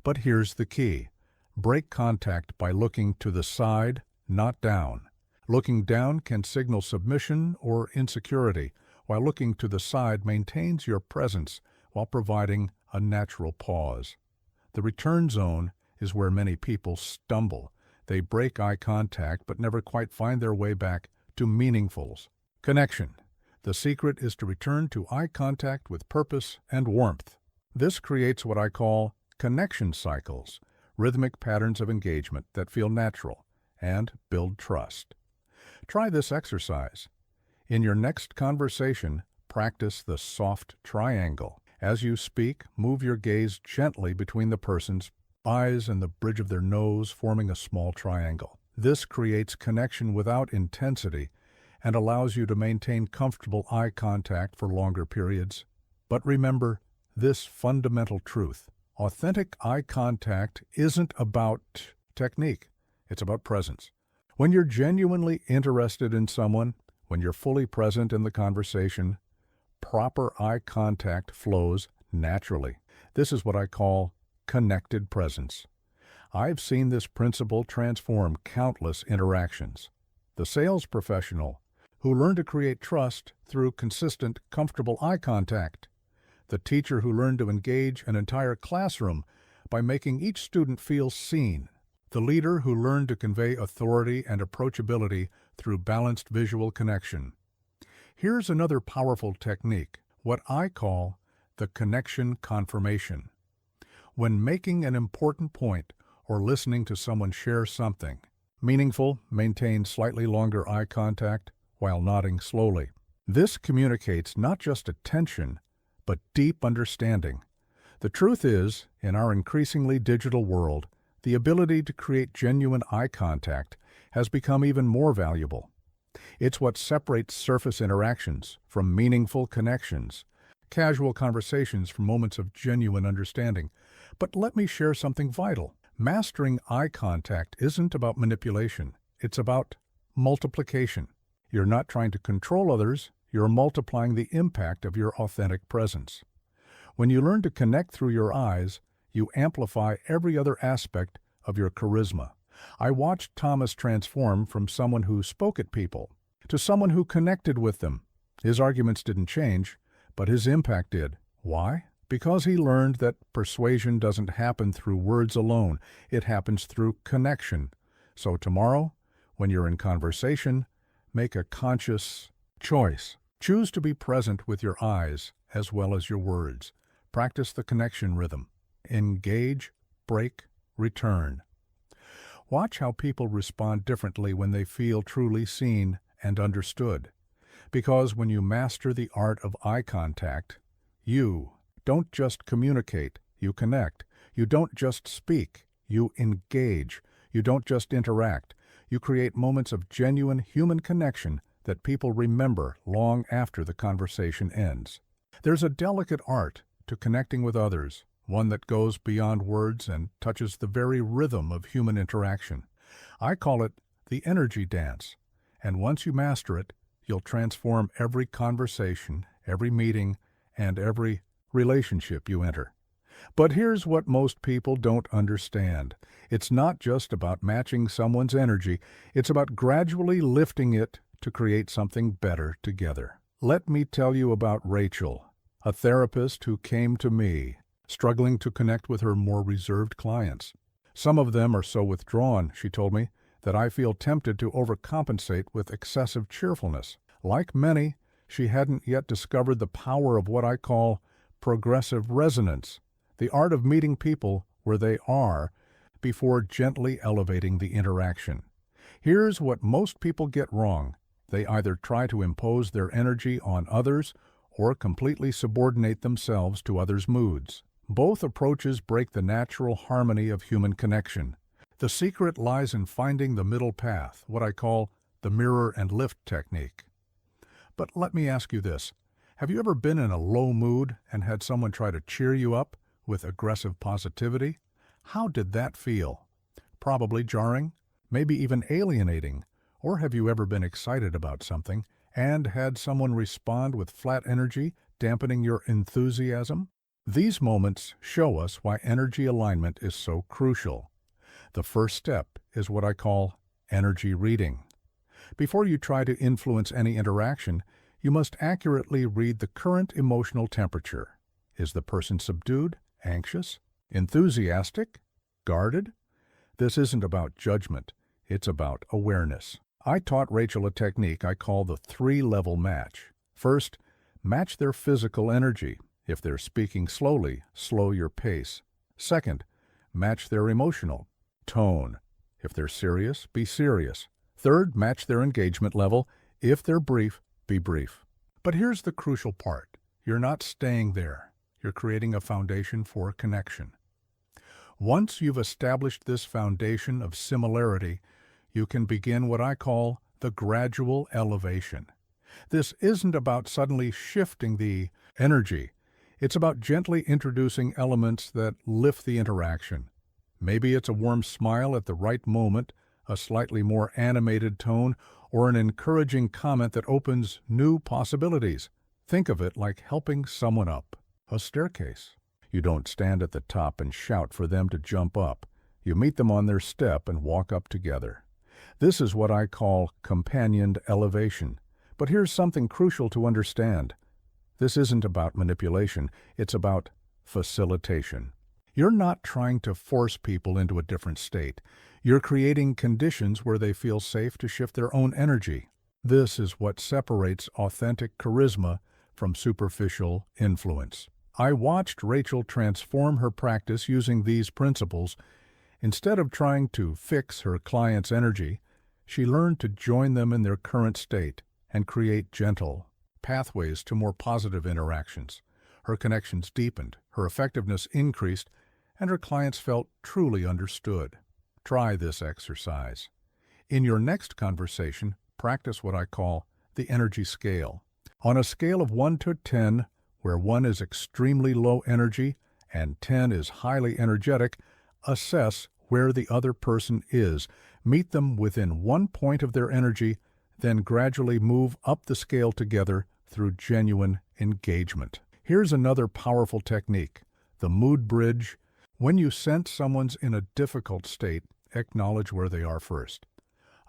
But here's the key. Break contact by looking to the side, not down. Looking down can signal submission or insecurity, while looking to the side maintains your presence while providing a natural pause. The return zone is where many people stumble. They break eye contact but never quite find their way back to meaningful connection. The secret is to return to eye contact with purpose and warmth. This creates what I call connection cycles, rhythmic patterns of engagement that feel natural and build trust. Try this exercise. In your next conversation, practice the soft triangle. As you speak, move your gaze gently between the person's eyes and the bridge of their nose, forming a small triangle. This creates connection without intensity and allows you to maintain comfortable eye contact for longer periods. But remember this fundamental truth. Authentic eye contact isn't about technique. It's about presence. When you're genuinely interested in someone, when you're fully present in the conversation, proper eye contact flows naturally. This is what I call connected presence. I've seen this principle transform countless interactions. The sales professional who learned to create trust through consistent, comfortable eye contact. The teacher who learned to engage an entire classroom by making each student feel seen. The leader who learned to convey authority and approachability through balanced visual connection. Here's another powerful technique, what I call the connection confirmation. When making an important point or listening to someone share something meaningful, maintain slightly longer eye contact while nodding slowly. This communicates not just attention, but deep understanding. The truth is, in our increasingly digital world, the ability to create genuine eye contact has become even more valuable. It's what separates surface interactions from meaningful connections, casual conversations from moments of genuine understanding. But let me share something vital. Mastering eye contact isn't about manipulation. It's about multiplication. You're not trying to control others, you're multiplying the impact of your authentic presence. When you learn to connect through your eyes, you amplify every other aspect of your charisma. I watched Thomas transform from someone who spoke at people to someone who connected with them. His arguments didn't change, but his impact did. Why? Because he learned that persuasion doesn't happen through words alone. It happens through connection. So tomorrow, when you're in conversation, make a conscious choice. Choose to be present with your eyes as well as your words. Practice the connection rhythm. Engage, break, return. Watch how people respond differently when they feel truly seen and understood. Because when you master the art of eye contact, you don't just communicate, you connect. You don't just speak, you engage. You don't just interact. You create moments of genuine human connection that people remember long after the conversation ends. There's a delicate art to connecting with others, one that goes beyond words and touches the very rhythm of human interaction. I call it the energy dance, and once you master it, you'll transform every conversation, every meeting, and every relationship you enter. But here's what most people don't understand. It's not just about matching someone's energy, it's about gradually lifting it to create something better together. Let me tell you about Rachel, a therapist who came to me, struggling to connect with her more reserved clients. Some of them are so withdrawn, she told me, that I feel tempted to overcompensate with excessive cheerfulness. Like many, she hadn't yet discovered the power of what I call progressive resonance, the art of meeting people where they are before gently elevating the interaction. Here's what most people get wrong. They either try to impose their energy on others or completely subordinate themselves to others' moods. Both approaches break the natural harmony of human connection. The secret lies in finding the middle path, what I call the mirror and lift technique. But let me ask you this. Have you ever been in a low mood and had someone try to cheer you up with aggressive positivity? How did that feel? Probably jarring, maybe even alienating. Or have you ever been excited about something and had someone respond with flat energy, dampening your enthusiasm? These moments show us why energy alignment is so crucial. The first step is what I call energy reading. Before you try to influence any interaction, you must accurately read the current emotional temperature. Is the person subdued, anxious, enthusiastic, guarded? This isn't about judgment, it's about awareness. I taught Rachel a technique I call the 3-level match. First, match their physical energy. If they're speaking slowly, slow your pace. Second, match their emotional tone. If they're serious, be serious. Third, match their engagement level. If they're brief, be brief. But here's the crucial part. You're not staying there. You're creating a foundation for connection. Once you've established this foundation of similarity, you can begin what I call the gradual elevation. This isn't about suddenly shifting the energy. It's about gently introducing elements that lift the interaction. Maybe it's a warm smile at the right moment, a slightly more animated tone, or an encouraging comment that opens new possibilities. Think of it like helping someone up a staircase. You don't stand at the top and shout for them to jump up. You meet them on their step and walk up together. This is what I call companioned elevation. But here's something crucial to understand. This isn't about manipulation, it's about facilitation. You're not trying to force people into a different state. You're creating conditions where they feel safe to shift their own energy. This is what separates authentic charisma from superficial influence. I watched Rachel transform her practice using these principles. Instead of trying to fix her client's energy, she learned to join them in their current state and create gentle pathways to more positive interactions. Her connections deepened, her effectiveness increased, and her clients felt truly understood. Try this exercise. In your next conversation, practice what I call the energy scale. On a scale of 1 to 10, where 1 is extremely low energy and 10 is highly energetic, assess where the other person is. Meet them within 1 point of their energy, then gradually move up the scale together through genuine engagement. Here's another powerful technique, the mood bridge. When you sense someone's in a difficult state, acknowledge where they are first.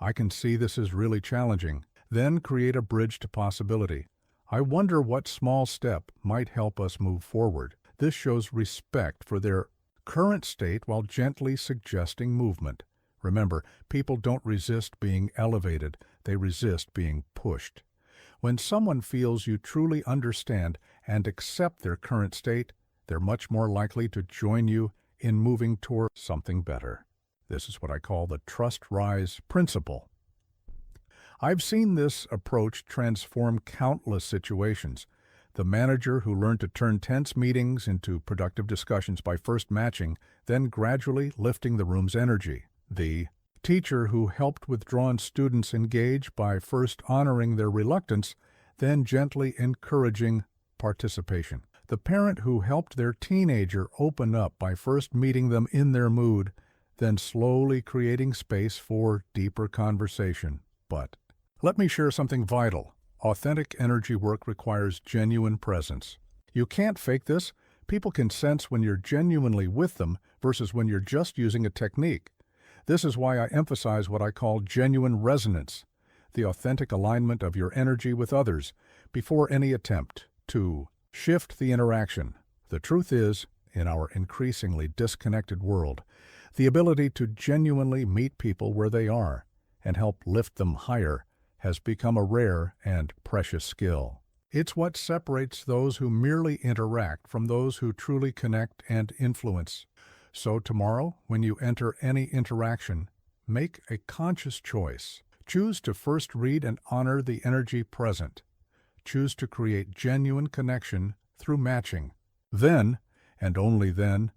I can see this is really challenging. Then create a bridge to possibility. I wonder what small step might help us move forward. This shows respect for their current state while gently suggesting movement. Remember, people don't resist being elevated, they resist being pushed. When someone feels you truly understand and accept their current state, they're much more likely to join you in moving toward something better. This is what I call the trust rise principle. I've seen this approach transform countless situations. The manager who learned to turn tense meetings into productive discussions by first matching, then gradually lifting the room's energy. The teacher who helped withdrawn students engage by first honoring their reluctance, then gently encouraging participation. The parent who helped their teenager open up by first meeting them in their mood, then slowly creating space for deeper conversation. But let me share something vital. Authentic energy work requires genuine presence. You can't fake this. People can sense when you're genuinely with them versus when you're just using a technique. This is why I emphasize what I call genuine resonance, the authentic alignment of your energy with others before any attempt to shift the interaction. The truth is, in our increasingly disconnected world, the ability to genuinely meet people where they are and help lift them higher has become a rare and precious skill. It's what separates those who merely interact from those who truly connect and influence. So tomorrow, when you enter any interaction, make a conscious choice. Choose to first read and honor the energy present. Choose to create genuine connection through matching. Then, and only then,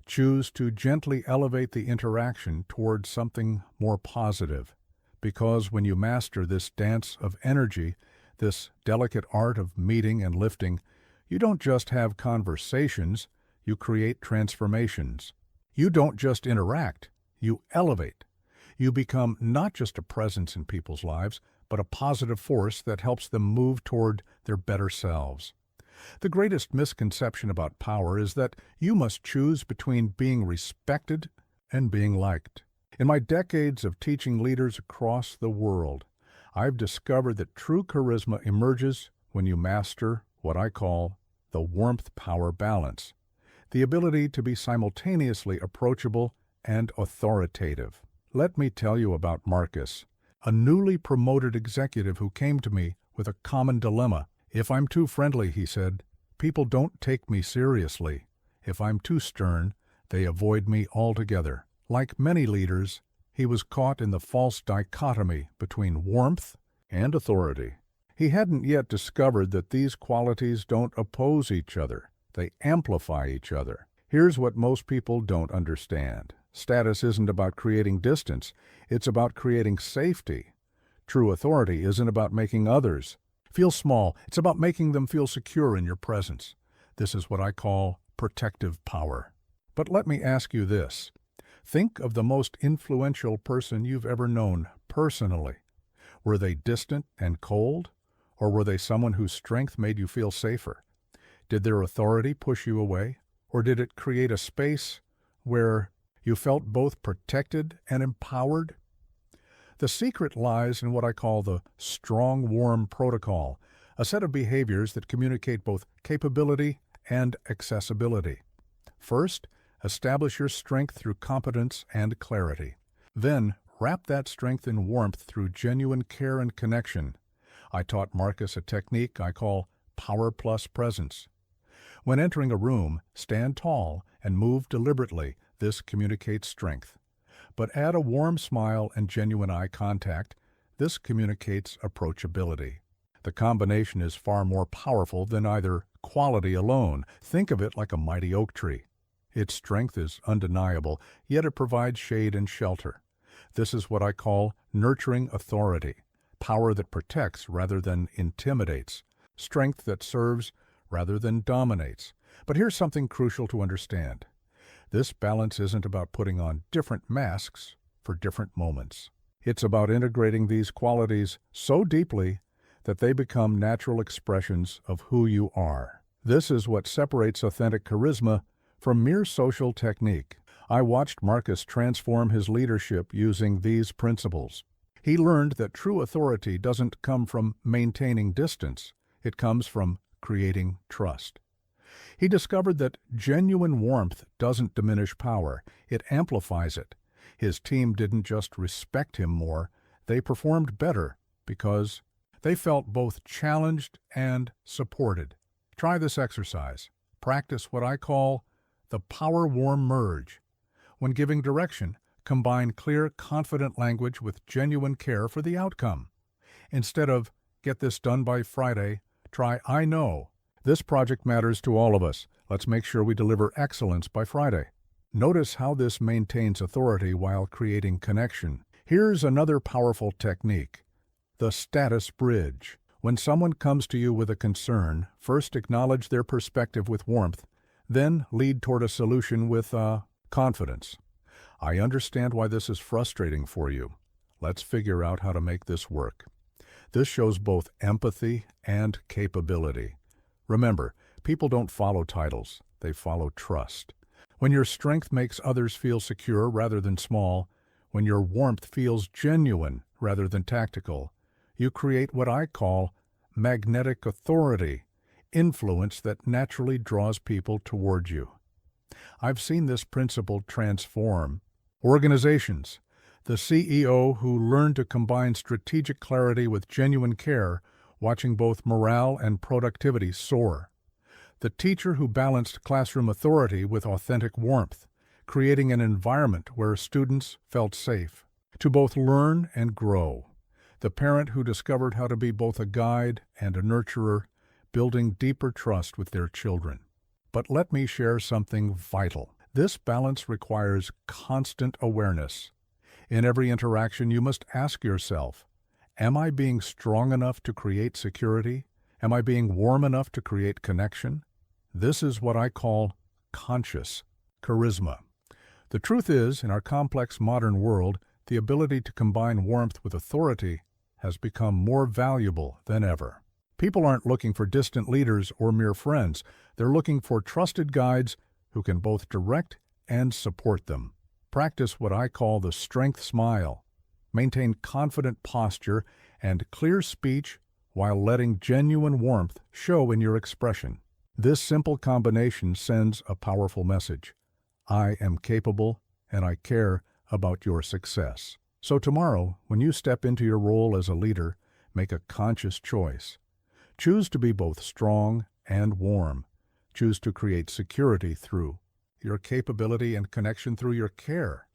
choose to gently elevate the interaction towards something more positive. Because when you master this dance of energy, this delicate art of meeting and lifting, you don't just have conversations, you create transformations. You don't just interact, you elevate. You become not just a presence in people's lives, but a positive force that helps them move toward their better selves. The greatest misconception about power is that you must choose between being respected and being liked. In my decades of teaching leaders across the world, I've discovered that true charisma emerges when you master what I call the warmth-power balance, the ability to be simultaneously approachable and authoritative. Let me tell you about Marcus, a newly promoted executive who came to me with a common dilemma. If I'm too friendly, he said, people don't take me seriously. If I'm too stern, they avoid me altogether. Like many leaders, he was caught in the false dichotomy between warmth and authority. He hadn't yet discovered that these qualities don't oppose each other. They amplify each other. Here's what most people don't understand. Status isn't about creating distance. It's about creating safety. True authority isn't about making others feel small. It's about making them feel secure in your presence. This is what I call protective power. But let me ask you this. Think of the most influential person you've ever known personally. Were they distant and cold, or were they someone whose strength made you feel safer? Did their authority push you away, or did it create a space where you felt both protected and empowered? The secret lies in what I call the strong, warm protocol, a set of behaviors that communicate both capability and accessibility. First, establish your strength through competence and clarity. Then, wrap that strength in warmth through genuine care and connection. I taught Marcus a technique I call power plus presence. When entering a room, stand tall and move deliberately. This communicates strength. But add a warm smile and genuine eye contact. This communicates approachability. The combination is far more powerful than either quality alone. Think of it like a mighty oak tree. Its strength is undeniable, yet it provides shade and shelter. This is what I call nurturing authority, power that protects rather than intimidates, strength that serves rather than dominates. But here's something crucial to understand. This balance isn't about putting on different masks for different moments. It's about integrating these qualities so deeply that they become natural expressions of who you are. This is what separates authentic charisma from mere social technique. I watched Marcus transform his leadership using these principles. He learned that true authority doesn't come from maintaining distance. It comes from creating trust. He discovered that genuine warmth doesn't diminish power, it amplifies it. His team didn't just respect him more, they performed better because they felt both challenged and supported. Try this exercise. Practice what I call the power warm merge. When giving direction, combine clear, confident language with genuine care for the outcome. Instead of, get this done by Friday, try, I know. This project matters to all of us. Let's make sure we deliver excellence by Friday. Notice how this maintains authority while creating connection. Here's another powerful technique, the status bridge. When someone comes to you with a concern, first acknowledge their perspective with warmth, then lead toward a solution with confidence. I understand why this is frustrating for you. Let's figure out how to make this work. This shows both empathy and capability. Remember, people don't follow titles, they follow trust. When your strength makes others feel secure rather than small, when your warmth feels genuine rather than tactical, you create what I call magnetic authority, influence that naturally draws people toward you. I've seen this principle transform organizations. The CEO who learned to combine strategic clarity with genuine care, watching both morale and productivity soar. The teacher who balanced classroom authority with authentic warmth, creating an environment where students felt safe to both learn and grow. The parent who discovered how to be both a guide and a nurturer, building deeper trust with their children. But let me share something vital. This balance requires constant awareness. In every interaction, you must ask yourself, am I being strong enough to create security? Am I being warm enough to create connection? This is what I call conscious charisma. The truth is, in our complex modern world, the ability to combine warmth with authority has become more valuable than ever. People aren't looking for distant leaders or mere friends. They're looking for trusted guides who can both direct and support them. Practice what I call the strength smile. Maintain confident posture and clear speech while letting genuine warmth show in your expression. This simple combination sends a powerful message. I am capable and I care about your success. So tomorrow, when you step into your role as a leader, make a conscious choice. Choose to be both strong and warm. Choose to create security through your capability and connection through your care.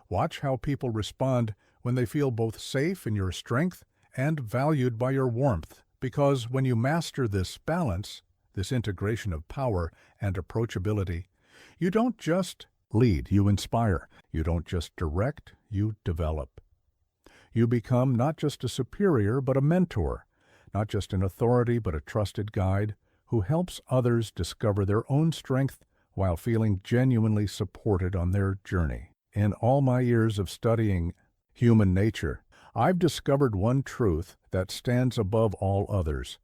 Watch how people respond when they feel both safe in your strength and valued by your warmth, because when you master this balance, this integration of power and approachability, you don't just lead, you inspire. You don't just direct, you develop. You become not just a superior, but a mentor, not just an authority, but a trusted guide who helps others discover their own strength while feeling genuinely supported on their journey. In all my years of studying human nature, I've discovered one truth that stands above all others.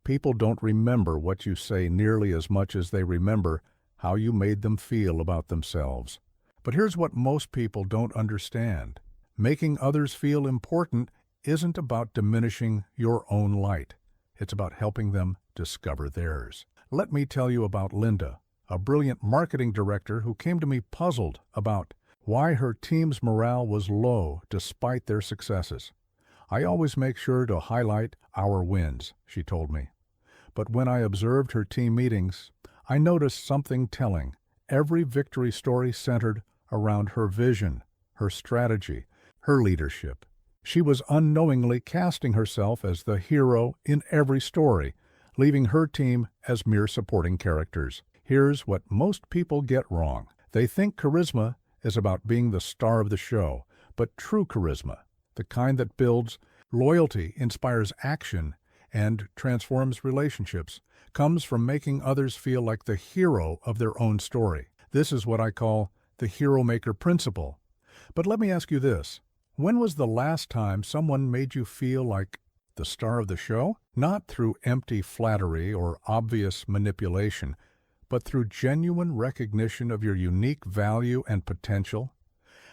People don't remember what you say nearly as much as they remember how you made them feel about themselves. But here's what most people don't understand. Making others feel important isn't about diminishing your own light. It's about helping them discover theirs. Let me tell you about Linda, a brilliant marketing director who came to me puzzled about why her team's morale was low despite their successes. I always make sure to highlight our wins, she told me. But when I observed her team meetings, I noticed something telling. Every victory story centered around her vision, her strategy, her leadership. She was unknowingly casting herself as the hero in every story, leaving her team as mere supporting characters. Here's what most people get wrong. They think charisma is about being the star of the show, but true charisma, the kind that builds loyalty, inspires action, and transforms relationships, comes from making others feel like the hero of their own story. This is what I call the hero maker principle. But let me ask you this. When was the last time someone made you feel like the star of the show? Not through empty flattery or obvious manipulation, but through genuine recognition of your unique value and potential.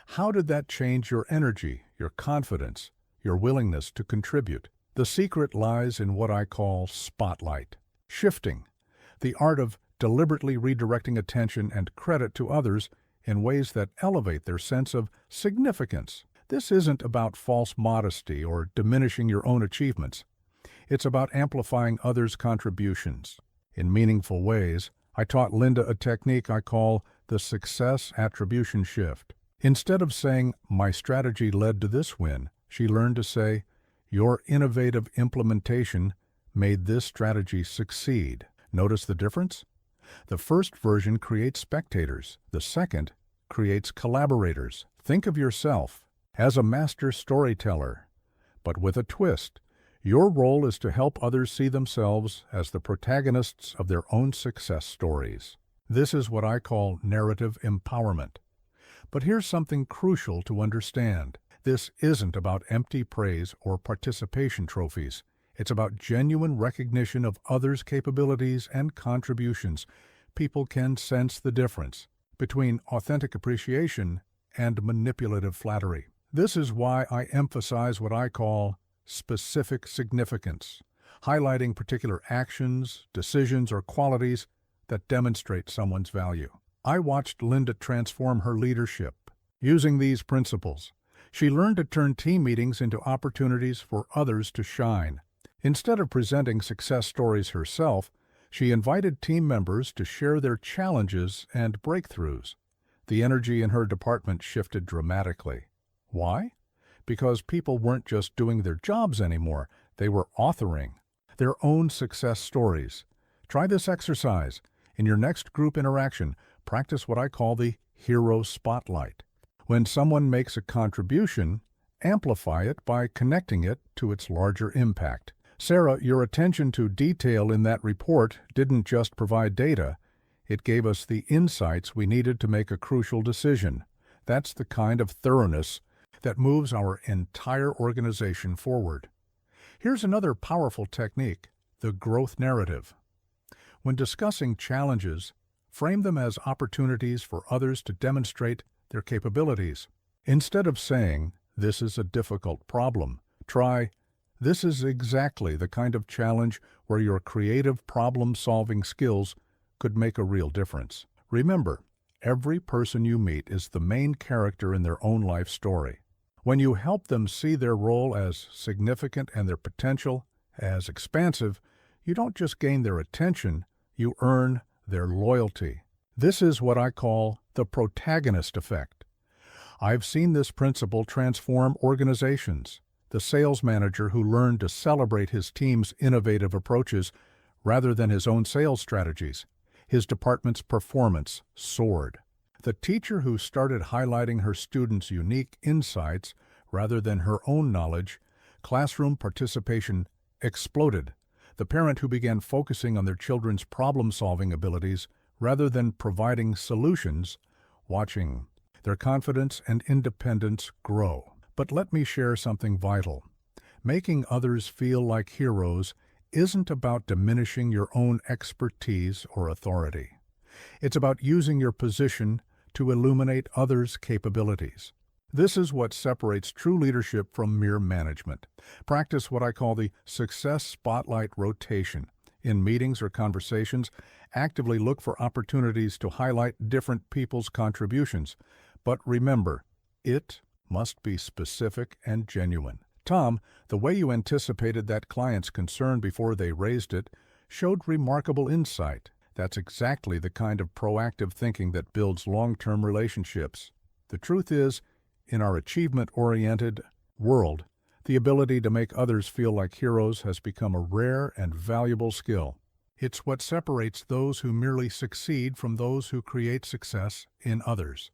How did that change your energy, your confidence, your willingness to contribute? The secret lies in what I call spotlight. Shifting, the art of deliberately redirecting attention and credit to others in ways that elevate their sense of significance. This isn't about false modesty or diminishing your own achievements. It's about amplifying others' contributions. In meaningful ways, I taught Linda a technique I call the success attribution shift. Instead of saying, "My strategy led to this win," she learned to say, "Your innovative implementation made this strategy succeed." Notice the difference? The first version creates spectators. The second creates collaborators. Think of yourself as a master storyteller, but with a twist. Your role is to help others see themselves as the protagonists of their own success stories. This is what I call narrative empowerment. But here's something crucial to understand. This isn't about empty praise or participation trophies. It's about genuine recognition of others' capabilities and contributions. People can sense the difference between authentic appreciation and manipulative flattery. This is why I emphasize what I call specific significance, highlighting particular actions, decisions, or qualities that demonstrate someone's value. I watched Linda transform her leadership. Using these principles, she learned to turn team meetings into opportunities for others to shine. Instead of presenting success stories herself, she invited team members to share their challenges and breakthroughs. The energy in her department shifted dramatically. Why? Because people weren't just doing their jobs anymore, they were authoring their own success stories. Try this exercise. In your next group interaction, practice what I call the hero spotlight. When someone makes a contribution, amplify it by connecting it to its larger impact. Sarah, your attention to detail in that report didn't just provide data, it gave us the insights we needed to make a crucial decision. That's the kind of thoroughness that moves our entire organization forward. Here's another powerful technique, the growth narrative. When discussing challenges, frame them as opportunities for others to demonstrate their capabilities. Instead of saying, "This is a difficult problem," try, "This is exactly the kind of challenge where your creative problem-solving skills could make a real difference." Remember, every person you meet is the main character in their own life story. When you help them see their role as significant and their potential as expansive, you don't just gain their attention, you earn their loyalty. This is what I call the protagonist effect. I've seen this principle transform organizations. The sales manager who learned to celebrate his team's innovative approaches rather than his own sales strategies. His department's performance soared. The teacher who started highlighting her students' unique insights rather than her own knowledge, classroom participation exploded. The parent who began focusing on their children's problem-solving abilities rather than providing solutions, watching their confidence and independence grow. But let me share something vital. Making others feel like heroes isn't about diminishing your own expertise or authority. It's about using your position to illuminate others' capabilities. This is what separates true leadership from mere management. Practice what I call the success spotlight rotation. In meetings or conversations, actively look for opportunities to highlight different people's contributions. But remember, it must be specific and genuine. Tom, the way you anticipated that client's concern before they raised it showed remarkable insight. That's exactly the kind of proactive thinking that builds long-term relationships. The truth is, in our achievement-oriented world, the ability to make others feel like heroes has become a rare and valuable skill. It's what separates those who merely succeed from those who create success in others.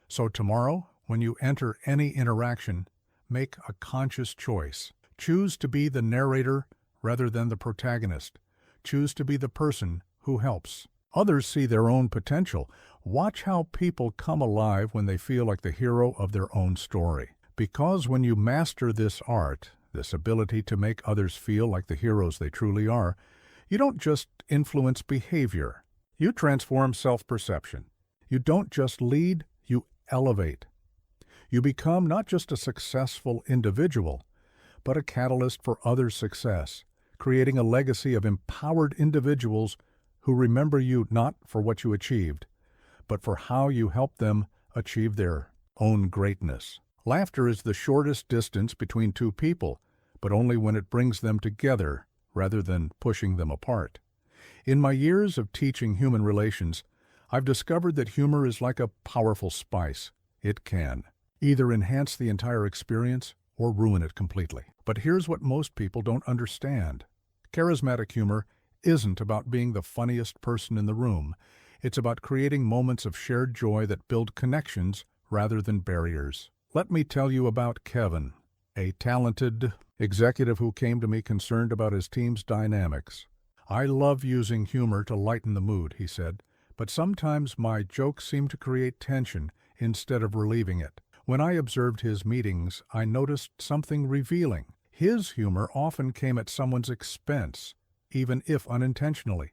So tomorrow, when you enter any interaction, make a conscious choice. Choose to be the narrator rather than the protagonist. Choose to be the person who helps. Others see their own potential. Watch how people come alive when they feel like the hero of their own story. Because when you master this art, this ability to make others feel like the heroes they truly are, you don't just influence behavior. You transform self-perception. You don't just lead, you elevate. You become not just a successful individual, but a catalyst for others' success, creating a legacy of empowered individuals who remember you not for what you achieved, but for how you helped them achieve their own greatness. Laughter is the shortest distance between two people, but only when it brings them together rather than pushing them apart. In my years of teaching human relations, I've discovered that humor is like a powerful spice. It can either enhance the entire experience or ruin it completely. But here's what most people don't understand. Charismatic humor isn't about being the funniest person in the room. It's about creating moments of shared joy that build connections rather than barriers. Let me tell you about Kevin, a talented executive who came to me concerned about his team's dynamics. "I love using humor to lighten the mood," he said, "but sometimes my jokes seem to create tension instead of relieving it." When I observed his meetings, I noticed something revealing. His humor often came at someone's expense, even if unintentionally.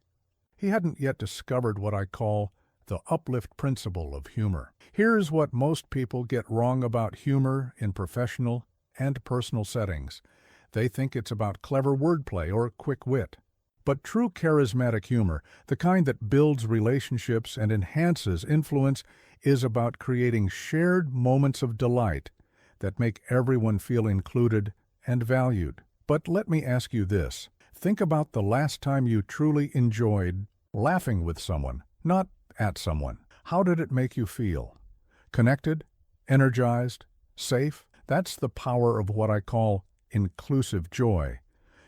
He hadn't yet discovered what I call the uplift principle of humor. Here's what most people get wrong about humor in professional and personal settings. They think it's about clever wordplay or quick wit. But true charismatic humor, the kind that builds relationships and enhances influence, is about creating shared moments of delight that make everyone feel included and valued. But let me ask you this. Think about the last time you truly enjoyed laughing with someone, not at someone. How did it make you feel? Connected? Energized? Safe? That's the power of what I call inclusive joy.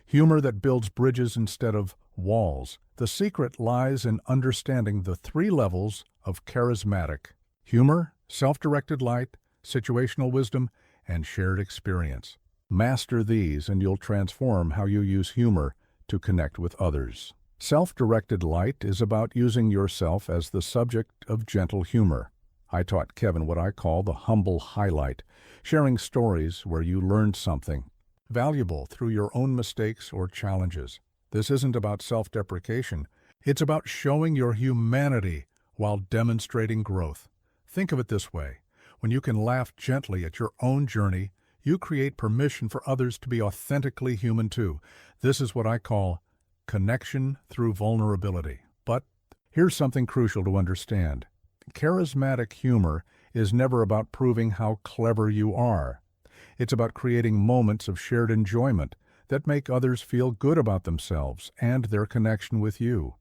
Humor that builds bridges instead of walls. The secret lies in understanding the three levels of charismatic: humor, self-directed light, situational wisdom, and shared experience. Master these and you'll transform how you use humor to connect with others. Self-directed light is about using yourself as the subject of gentle humor. I taught Kevin what I call the humble highlight, sharing stories where you learned something valuable through your own mistakes or challenges. This isn't about self-deprecation. It's about showing your humanity while demonstrating growth. Think of it this way. When you can laugh gently at your own journey, you create permission for others to be authentically human too. This is what I call connection through vulnerability. But here's something crucial to understand. Charismatic humor is never about proving how clever you are. It's about creating moments of shared enjoyment that make others feel good about themselves and their connection with you.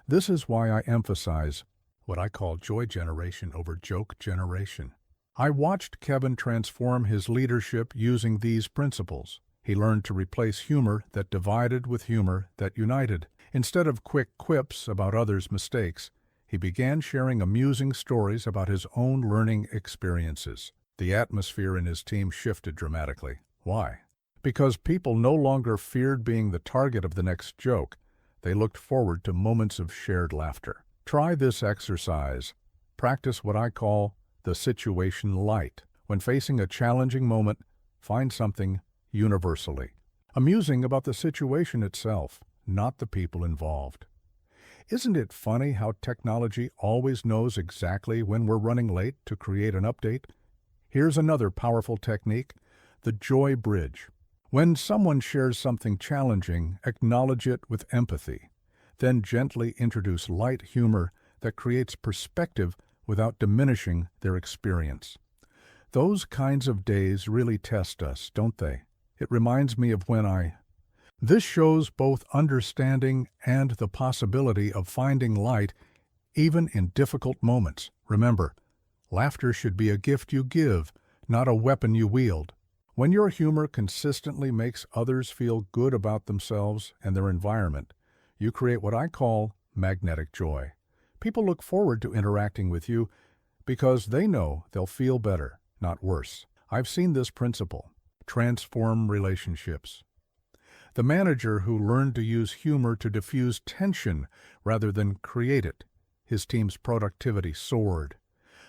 This is why I emphasize what I call joy generation over joke generation. I watched Kevin transform his leadership using these principles. He learned to replace humor that divided with humor that united. Instead of quick quips about others' mistakes, he began sharing amusing stories about his own learning experiences. The atmosphere in his team shifted dramatically. Why? Because people no longer feared being the target of the next joke. They looked forward to moments of shared laughter. Try this exercise. Practice what I call the situation light. When facing a challenging moment, find something universally amusing about the situation itself, not the people involved. Isn't it funny how technology always knows exactly when we're running late to create an update? Here's another powerful technique, the joy bridge. When someone shares something challenging, acknowledge it with empathy. Then gently introduce light humor that creates perspective without diminishing their experience. Those kinds of days really test us, don't they? It reminds me of when This shows both understanding and the possibility of finding light even in difficult moments. Remember, laughter should be a gift you give, not a weapon you wield. When your humor consistently makes others feel good about themselves and their environment, you create what I call magnetic joy. People look forward to interacting with you because they know they'll feel better, not worse. I've seen this principle transform relationships. The manager who learned to use humor to diffuse tension rather than create it, his team's productivity soared.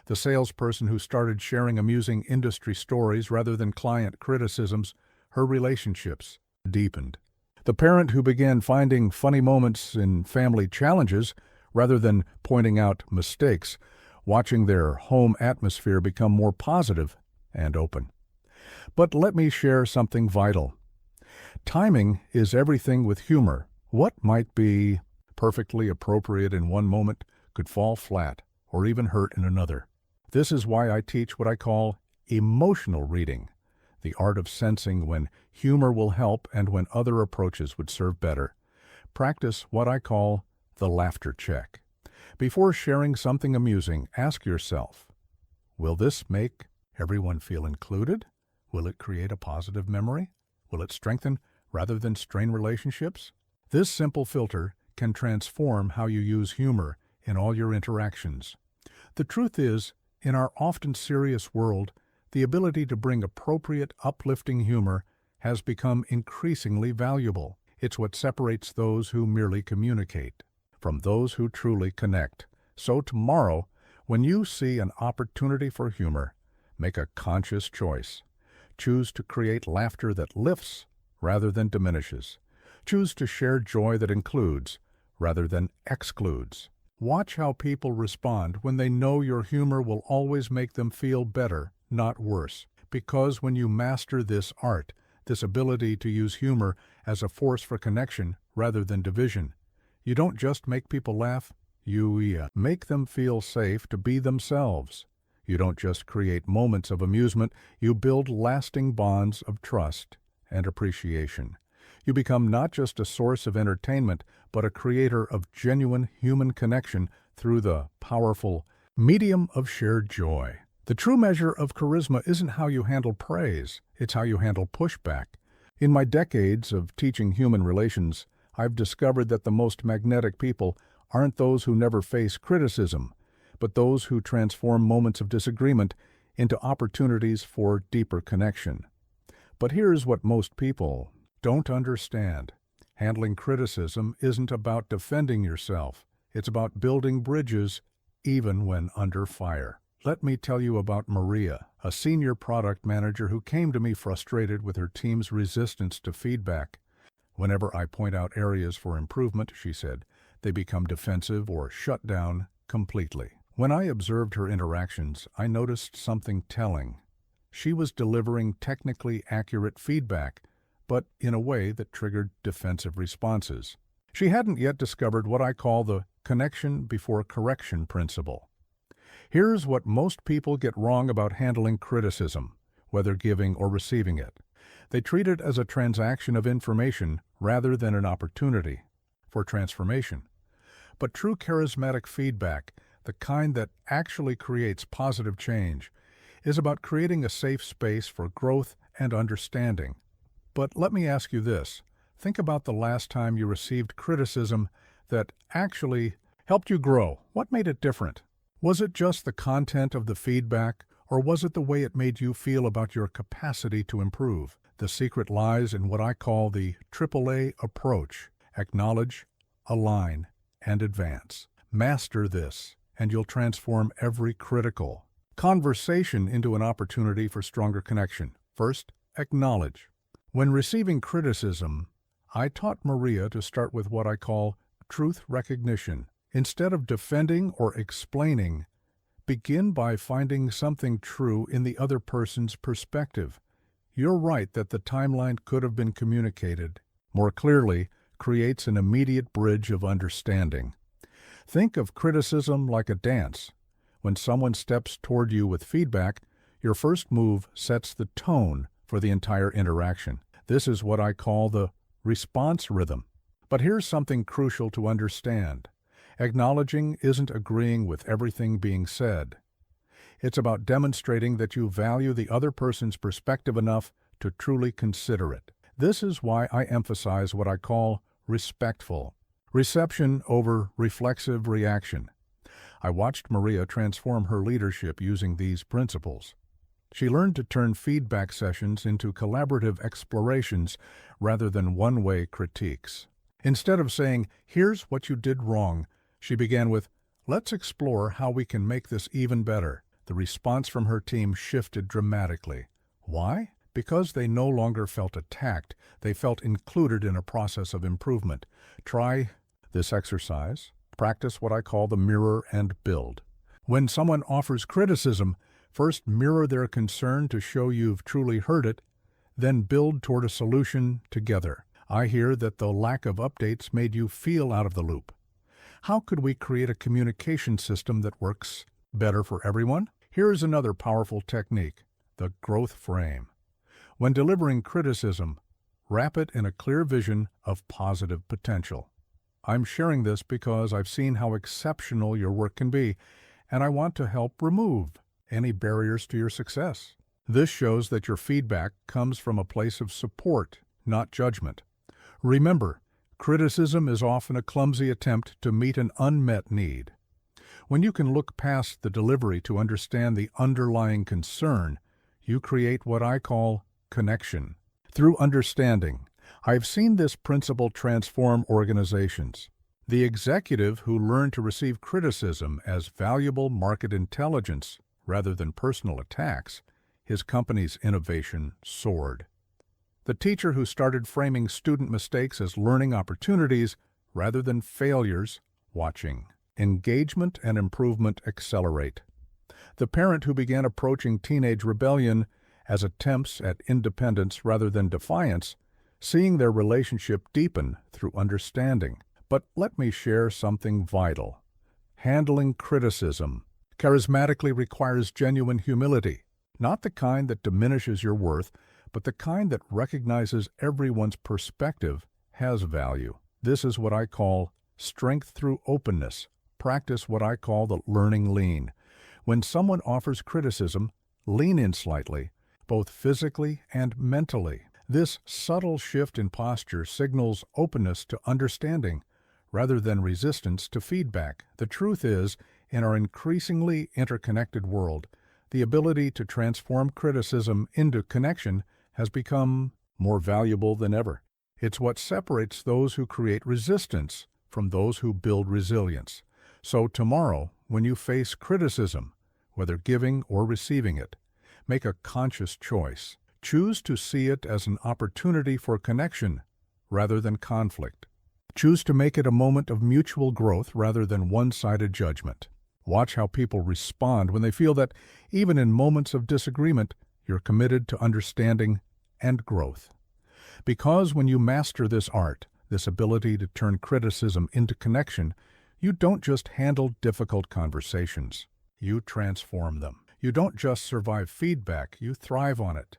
The salesperson who started sharing amusing industry stories rather than client criticisms, her relationships deepened. The parent who began finding funny moments in family challenges rather than pointing out mistakes, watching their home atmosphere become more positive and open. But let me share something vital. Timing is everything with humor. What might be perfectly appropriate in one moment could fall flat or even hurt in another. This is why I teach what I call emotional reading, the art of sensing when humor will help and when other approaches would serve better. Practice what I call the laughter check. Before sharing something amusing, ask yourself, will this make everyone feel included? Will it create a positive memory? Will it strengthen rather than strain relationships? This simple filter can transform how you use humor in all your interactions. The truth is, in our often serious world, the ability to bring appropriate, uplifting humor has become increasingly valuable. It's what separates those who merely communicate from those who truly connect. So tomorrow, when you see an opportunity for humor, make a conscious choice. Choose to create laughter that lifts rather than diminishes. Choose to share joy that includes rather than excludes. Watch how people respond when they know your humor will always make them feel better, not worse. Because when you master this art, this ability to use humor as a force for connection rather than division, you don't just make people laugh, you make them feel safe to be themselves. You don't just create moments of amusement, you build lasting bonds of trust and appreciation. You become not just a source of entertainment, but a creator of genuine human connection through the powerful medium of shared joy. The true measure of charisma isn't how you handle praise, it's how you handle pushback. In my decades of teaching human relations, I've discovered that the most magnetic people aren't those who never face criticism, but those who transform moments of disagreement into opportunities for deeper connection. But here's what most people don't understand. Handling criticism isn't about defending yourself. It's about building bridges, even when under fire. Let me tell you about Maria, a senior product manager who came to me frustrated with her team's resistance to feedback. Whenever I point out areas for improvement, she said, they become defensive or shut down completely. When I observed her interactions, I noticed something telling. She was delivering technically accurate feedback, but in a way that triggered defensive responses. She hadn't yet discovered what I call the connection before correction principle. Here's what most people get wrong about handling criticism, whether giving or receiving it. They treat it as a transaction of information rather than an opportunity for transformation. But true charismatic feedback, the kind that actually creates positive change, is about creating a safe space for growth and understanding. But let me ask you this. Think about the last time you received criticism that actually helped you grow. What made it different? Was it just the content of the feedback, or was it the way it made you feel about your capacity to improve? The secret lies in what I call the AAA approach. Acknowledge, align, and advance. Master this, and you'll transform every critical conversation into an opportunity for stronger connection. First, acknowledge. When receiving criticism, I taught Maria to start with what I call truth recognition. Instead of defending or explaining, begin by finding something true in the other person's perspective. You're right that the timeline could have been communicated more clearly, creates an immediate bridge of understanding. Think of criticism like a dance. When someone steps toward you with feedback, your first move sets the tone for the entire interaction. This is what I call the response rhythm. But here's something crucial to understand. Acknowledging isn't agreeing with everything being said. It's about demonstrating that you value the other person's perspective enough to truly consider it. This is why I emphasize what I call respectful reception over reflexive reaction. I watched Maria transform her leadership using these principles. She learned to turn feedback sessions into collaborative explorations rather than one-way critiques. Instead of saying, "Here's what you did wrong," she began with, "Let's explore how we can make this even better." The response from her team shifted dramatically. Why? Because they no longer felt attacked. They felt included in a process of improvement. Try this exercise. Practice what I call the mirror and build. When someone offers criticism, first mirror their concern to show you've truly heard it, then build toward a solution together. I hear that the lack of updates made you feel out of the loop. How could we create a communication system that works better for everyone? Here's another powerful technique, the growth frame. When delivering criticism, wrap it in a clear vision of positive potential. I'm sharing this because I've seen how exceptional your work can be, and I want to help remove any barriers to your success. This shows that your feedback comes from a place of support, not judgment. Remember, criticism is often a clumsy attempt to meet an unmet need. When you can look past the delivery to understand the underlying concern, you create what I call connection. Through understanding, I've seen this principle transform organizations. The executive who learned to receive criticism as valuable market intelligence rather than personal attacks, his company's innovation soared. The teacher who started framing student mistakes as learning opportunities rather than failures, watching engagement and improvement accelerate. The parent who began approaching teenage rebellion as attempts at independence rather than defiance, seeing their relationship deepen through understanding. But let me share something vital. Handling criticism charismatically requires genuine humility, not the kind that diminishes your worth, but the kind that recognizes everyone's perspective has value. This is what I call strength through openness. Practice what I call the learning lean. When someone offers criticism, lean in slightly, both physically and mentally. This subtle shift in posture signals openness to understanding rather than resistance to feedback. The truth is, in our increasingly interconnected world, the ability to transform criticism into connection has become more valuable than ever. It's what separates those who create resistance from those who build resilience. So tomorrow, when you face criticism, whether giving or receiving it, make a conscious choice. Choose to see it as an opportunity for connection rather than conflict. Choose to make it a moment of mutual growth rather than one-sided judgment. Watch how people respond when they feel that, even in moments of disagreement, you're committed to understanding and growth. Because when you master this art, this ability to turn criticism into connection, you don't just handle difficult conversations. You transform them. You don't just survive feedback, you thrive on it.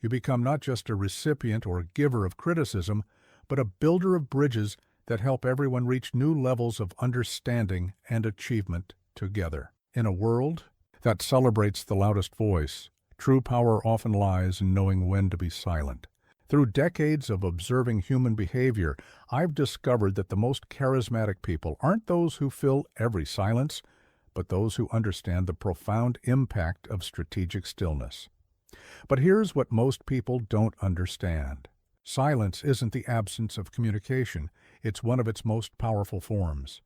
You become not just a recipient or giver of criticism, but a builder of bridges that help everyone reach new levels of understanding and achievement together. In a world that celebrates the loudest voice, true power often lies in knowing when to be silent. Through decades of observing human behavior, I've discovered that the most charismatic people aren't those who fill every silence, but those who understand the profound impact of strategic stillness. But here's what most people don't understand. Silence isn't the absence of communication. It's one of its most powerful forms.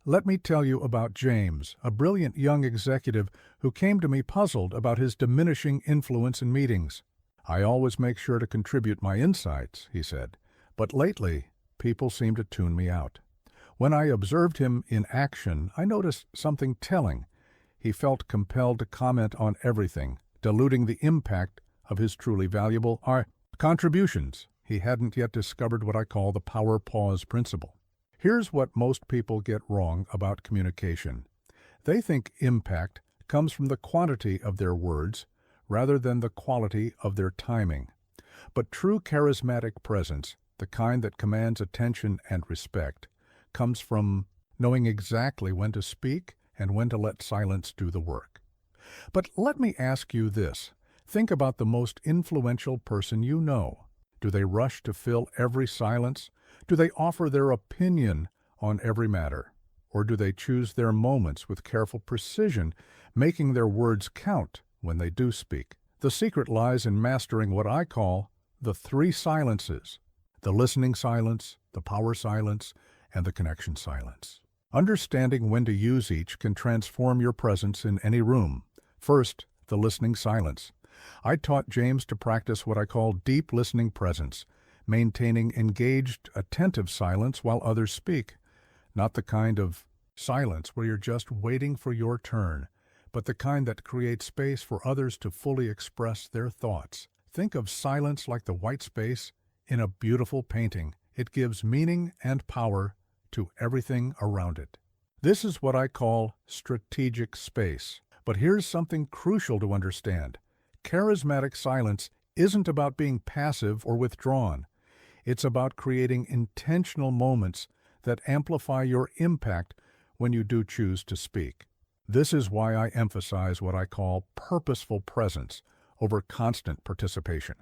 Let me tell you about James, a brilliant young executive who came to me puzzled about his diminishing influence in meetings. "I always make sure to contribute my insights," he said, "but lately, people seem to tune me out." When I observed him in action, I noticed something telling. He felt compelled to comment on everything, diluting the impact of his truly valuable contributions. He hadn't yet discovered what I call the power pause principle. Here's what most people get wrong about communication. They think impact comes from the quantity of their words rather than the quality of their timing. But true charismatic presence, the kind that commands attention and respect, comes from knowing exactly when to speak and when to let silence do the work. But let me ask you this. Think about the most influential person you know. Do they rush to fill every silence? Do they offer their opinion on every matter? Or do they choose their moments with careful precision, making their words count when they do speak? The secret lies in mastering what I call the three silences: the listening silence, the power silence, and the connection silence. Understanding when to use each can transform your presence in any room. First, the listening silence. I taught James to practice what I call deep listening presence, maintaining engaged, attentive silence while others speak. Not the kind of silence where you're just waiting for your turn, but the kind that creates space for others to fully express their thoughts. Think of silence like the white space in a beautiful painting. It gives meaning and power to everything around it. This is what I call strategic space. But here's something crucial to understand. Charismatic silence isn't about being passive or withdrawn. It's about creating intentional moments that amplify your impact when you do choose to speak. This is why I emphasize what I call purposeful presence over constant participation.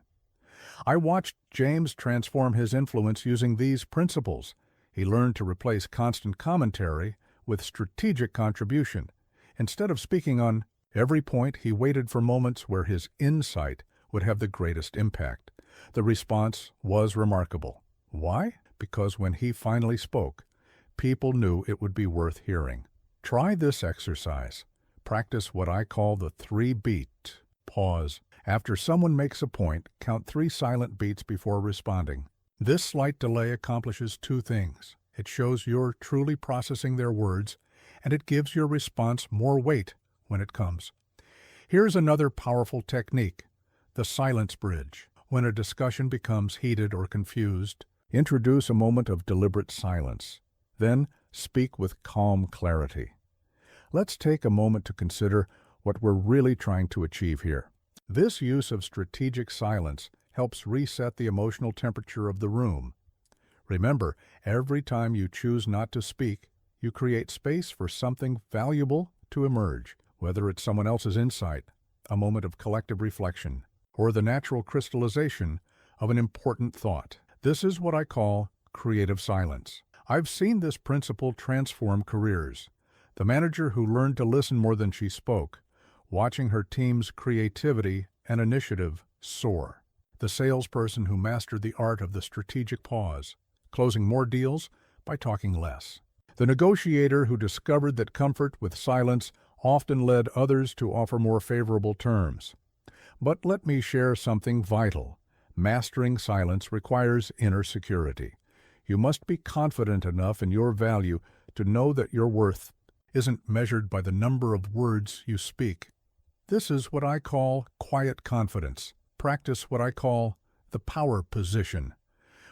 I watched James transform his influence using these principles. He learned to replace constant commentary with strategic contribution. Instead of speaking on every point, he waited for moments where his insight would have the greatest impact. The response was remarkable. Why? Because when he finally spoke, people knew it would be worth hearing. Try this exercise. Practice what I call the 3-beat pause. After someone makes a point, count 3 silent beats before responding. This slight delay accomplishes 2 things. It shows you're truly processing their words, and it gives your response more weight when it comes. Here's another powerful technique: the silence bridge. When a discussion becomes heated or confused, introduce a moment of deliberate silence. Then speak with calm clarity. Let's take a moment to consider what we're really trying to achieve here. This use of strategic silence helps reset the emotional temperature of the room. Remember, every time you choose not to speak, you create space for something valuable to emerge, whether it's someone else's insight, a moment of collective reflection, or the natural crystallization of an important thought. This is what I call creative silence. I've seen this principle transform careers. The manager who learned to listen more than she spoke, watching her team's creativity and initiative soar. The salesperson who mastered the art of the strategic pause, closing more deals by talking less. The negotiator who discovered that comfort with silence often led others to offer more favorable terms. But let me share something vital. Mastering silence requires inner security. You must be confident enough in your value to know that your worth isn't measured by the number of words you speak. This is what I call quiet confidence. Practice what I call the power position.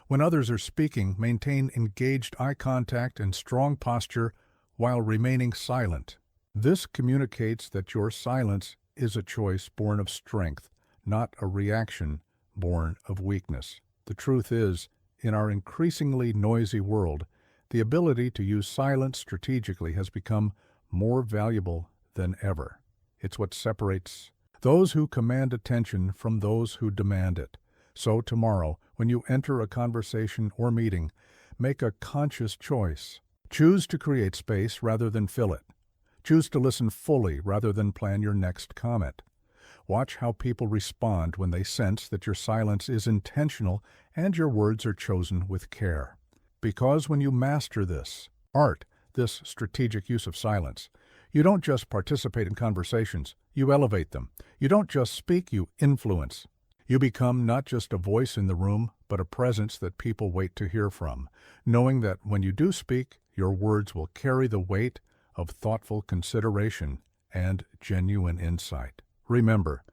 When others are speaking, maintain engaged eye contact and strong posture while remaining silent. This communicates that your silence is a choice born of strength, not a reaction born of weakness. The truth is, in our increasingly noisy world, the ability to use silence strategically has become more valuable than ever. It's what separates those who command attention from those who demand it. So tomorrow, when you enter a conversation or meeting, make a conscious choice. Choose to create space rather than fill it. Choose to listen fully rather than plan your next comment. Watch how people respond when they sense that your silence is intentional and your words are chosen with care. Because when you master this art, this strategic use of silence, you don't just participate in conversations, you elevate them. You don't just speak, you influence. You become not just a voice in the room, but a presence that people wait to hear from, knowing that when you do speak, your words will carry the weight of thoughtful consideration and genuine insight. Remember,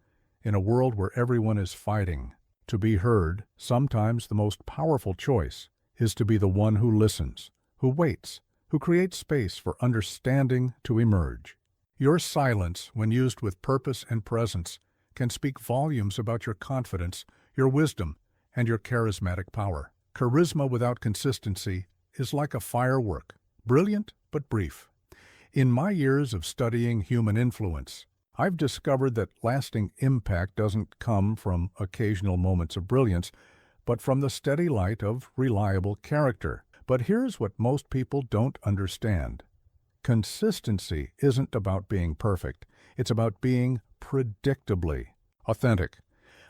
in a world where everyone is fighting to be heard, sometimes the most powerful choice is to be the one who listens, who waits, who creates space for understanding to emerge. Your silence, when used with purpose and presence, can speak volumes about your confidence, your wisdom, and your charismatic power. Charisma without consistency is like a firework, brilliant but brief. In my years of studying human influence, I've discovered that lasting impact doesn't come from occasional moments of brilliance, but from the steady light of reliable character. But here's what most people don't understand. Consistency isn't about being perfect. It's about being predictably authentic.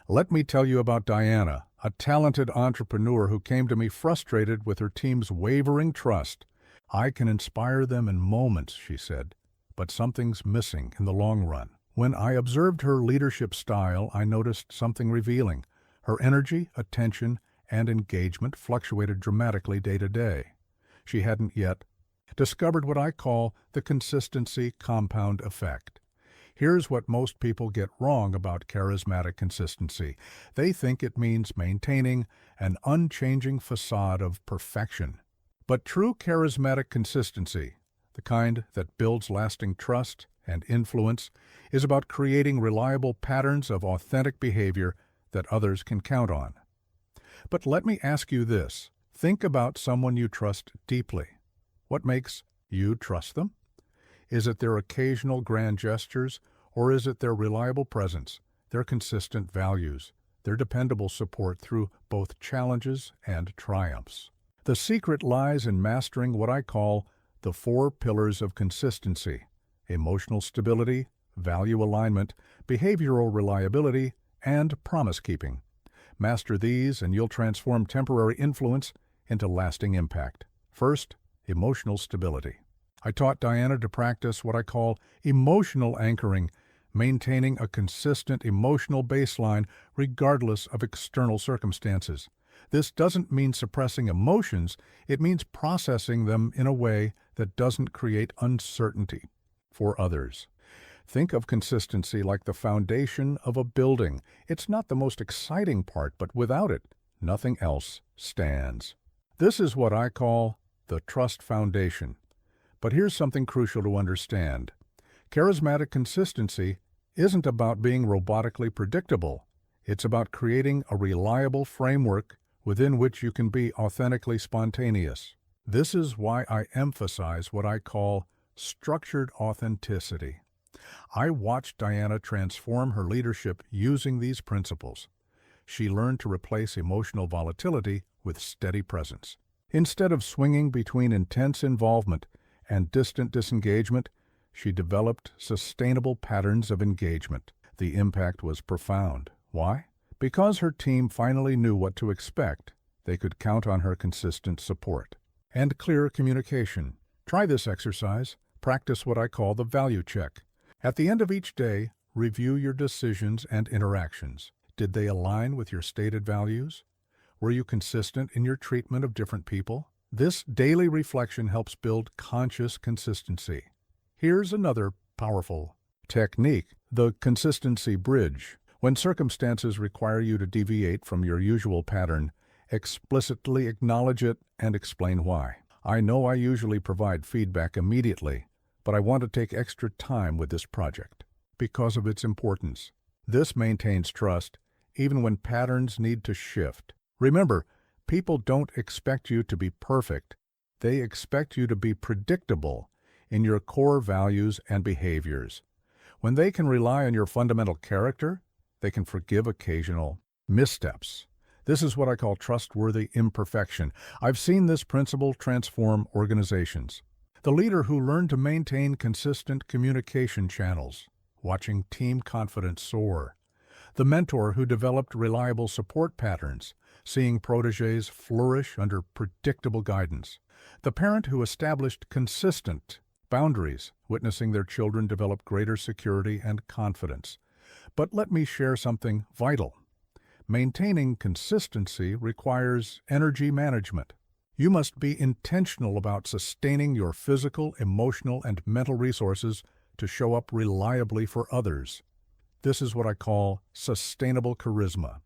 Let me tell you about Diana, a talented entrepreneur who came to me frustrated with her team's wavering trust. I can inspire them in moments, she said, but something's missing in the long run. When I observed her leadership style, I noticed something revealing. Her energy, attention, and engagement fluctuated dramatically day to day. She hadn't yet discovered what I call the consistency compound effect. Here's what most people get wrong about charismatic consistency. They think it means maintaining an unchanging facade of perfection. But true charismatic consistency, the kind that builds lasting trust and influence, is about creating reliable patterns of authentic behavior that others can count on. But let me ask you this. Think about someone you trust deeply. What makes you trust them? Is it their occasional grand gestures, or is it their reliable presence, their consistent values, their dependable support through both challenges and triumphs? The secret lies in mastering what I call the 4 pillars of consistency: emotional stability, value alignment, behavioral reliability, and promise-keeping. Master these and you'll transform temporary influence into lasting impact. First, emotional stability. I taught Diana to practice what I call emotional anchoring, maintaining a consistent emotional baseline regardless of external circumstances. This doesn't mean suppressing emotions, it means processing them in a way that doesn't create uncertainty for others. Think of consistency like the foundation of a building. It's not the most exciting part, but without it, nothing else stands. This is what I call the trust foundation. But here's something crucial to understand. Charismatic consistency isn't about being robotically predictable. It's about creating a reliable framework within which you can be authentically spontaneous. This is why I emphasize what I call structured authenticity. I watched Diana transform her leadership using these principles. She learned to replace emotional volatility with steady presence. Instead of swinging between intense involvement and distant disengagement, she developed sustainable patterns of engagement. The impact was profound. Why? Because her team finally knew what to expect. They could count on her consistent support. And clear communication. Try this exercise. Practice what I call the value check. At the end of each day, review your decisions and interactions. Did they align with your stated values? Were you consistent in your treatment of different people? This daily reflection helps build conscious consistency. Here's another powerful technique, the consistency bridge. When circumstances require you to deviate from your usual pattern, explicitly acknowledge it and explain why. I know I usually provide feedback immediately, but I want to take extra time with this project because of its importance. This maintains trust even when patterns need to shift. Remember, people don't expect you to be perfect. They expect you to be predictable in your core values and behaviors. When they can rely on your fundamental character, they can forgive occasional missteps. This is what I call trustworthy imperfection. I've seen this principle transform organizations. The leader who learned to maintain consistent communication channels, watching team confidence soar. The mentor who developed reliable support patterns, seeing protégés flourish under predictable guidance. The parent who established consistent boundaries, witnessing their children develop greater security and confidence. But let me share something vital. Maintaining consistency requires energy management. You must be intentional about sustaining your physical, emotional, and mental resources to show up reliably for others. This is what I call sustainable charisma.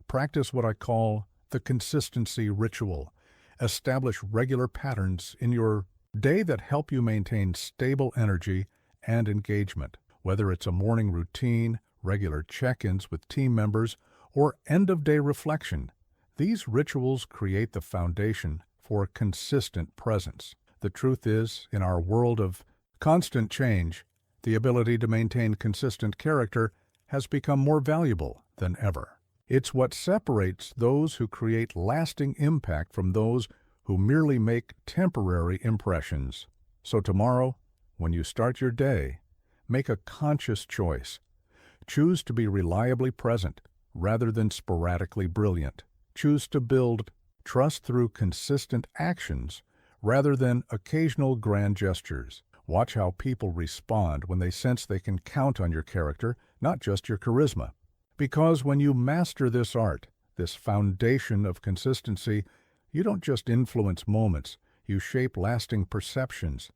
Practice what I call the consistency ritual. Establish regular patterns in your day that help you maintain stable energy and engagement. Whether it's a morning routine, regular check-ins with team members, or end-of-day reflection, these rituals create the foundation for consistent presence. The truth is, in our world of constant change, the ability to maintain consistent character has become more valuable than ever. It's what separates those who create lasting impact from those who merely make temporary impressions. So tomorrow, when you start your day, make a conscious choice. Choose to be reliably present rather than sporadically brilliant. Choose to build trust through consistent actions rather than occasional grand gestures. Watch how people respond when they sense they can count on your character, not just your charisma. Because when you master this art, this foundation of consistency, you don't just influence moments, you shape lasting perceptions.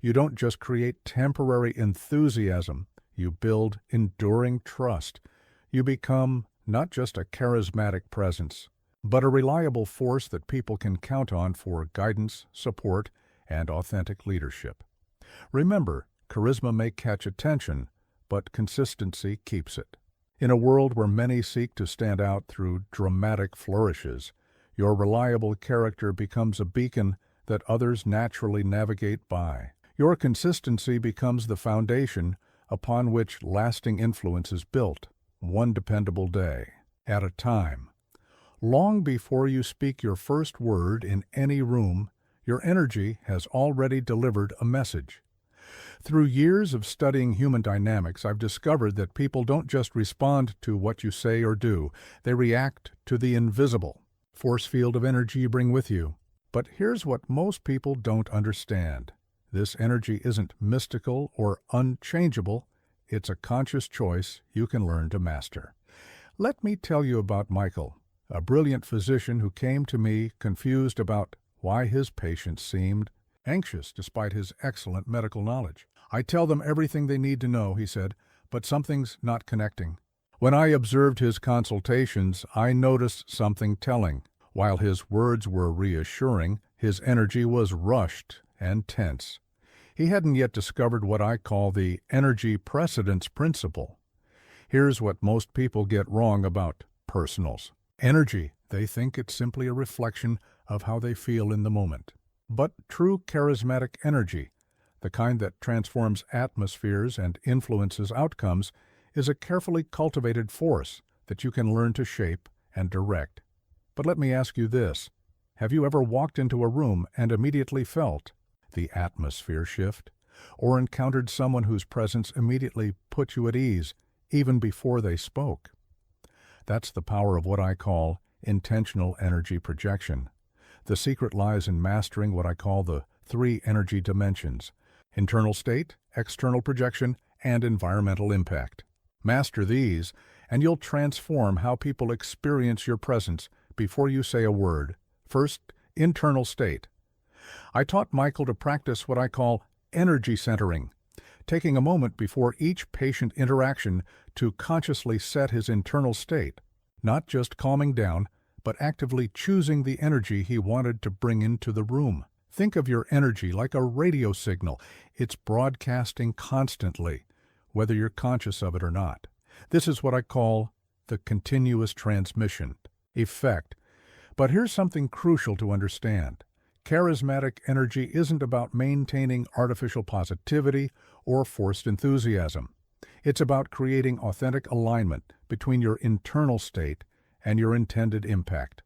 You don't just create temporary enthusiasm, you build enduring trust. You become not just a charismatic presence, but a reliable force that people can count on for guidance, support, and authentic leadership. Remember, charisma may catch attention, but consistency keeps it. In a world where many seek to stand out through dramatic flourishes, your reliable character becomes a beacon that others naturally navigate by. Your consistency becomes the foundation upon which lasting influence is built, one dependable day at a time. Long before you speak your first word in any room, your energy has already delivered a message. Through years of studying human dynamics, I've discovered that people don't just respond to what you say or do, they react to the invisible force field of energy you bring with you. But here's what most people don't understand. This energy isn't mystical or unchangeable. It's a conscious choice you can learn to master. Let me tell you about Michael, a brilliant physician who came to me confused about why his patients seemed anxious despite his excellent medical knowledge. I tell them everything they need to know, he said, but something's not connecting. When I observed his consultations, I noticed something telling. While his words were reassuring, his energy was rushed and tense. He hadn't yet discovered what I call the energy precedence principle. Here's what most people get wrong about personals. Energy, they think it's simply a reflection of how they feel in the moment. But true charismatic energy, the kind that transforms atmospheres and influences outcomes, is a carefully cultivated force that you can learn to shape and direct. But let me ask you this. Have you ever walked into a room and immediately felt the atmosphere shift, or encountered someone whose presence immediately put you at ease, even before they spoke? That's the power of what I call intentional energy projection. The secret lies in mastering what I call the 3 energy dimensions: internal state, external projection, and environmental impact. Master these, and you'll transform how people experience your presence before you say a word. First, internal state. I taught Michael to practice what I call energy centering, taking a moment before each patient interaction to consciously set his internal state, not just calming down, but actively choosing the energy he wanted to bring into the room. Think of your energy like a radio signal. It's broadcasting constantly, whether you're conscious of it or not. This is what I call the continuous transmission effect. But here's something crucial to understand. Charismatic energy isn't about maintaining artificial positivity or forced enthusiasm. It's about creating authentic alignment between your internal state and your intended impact.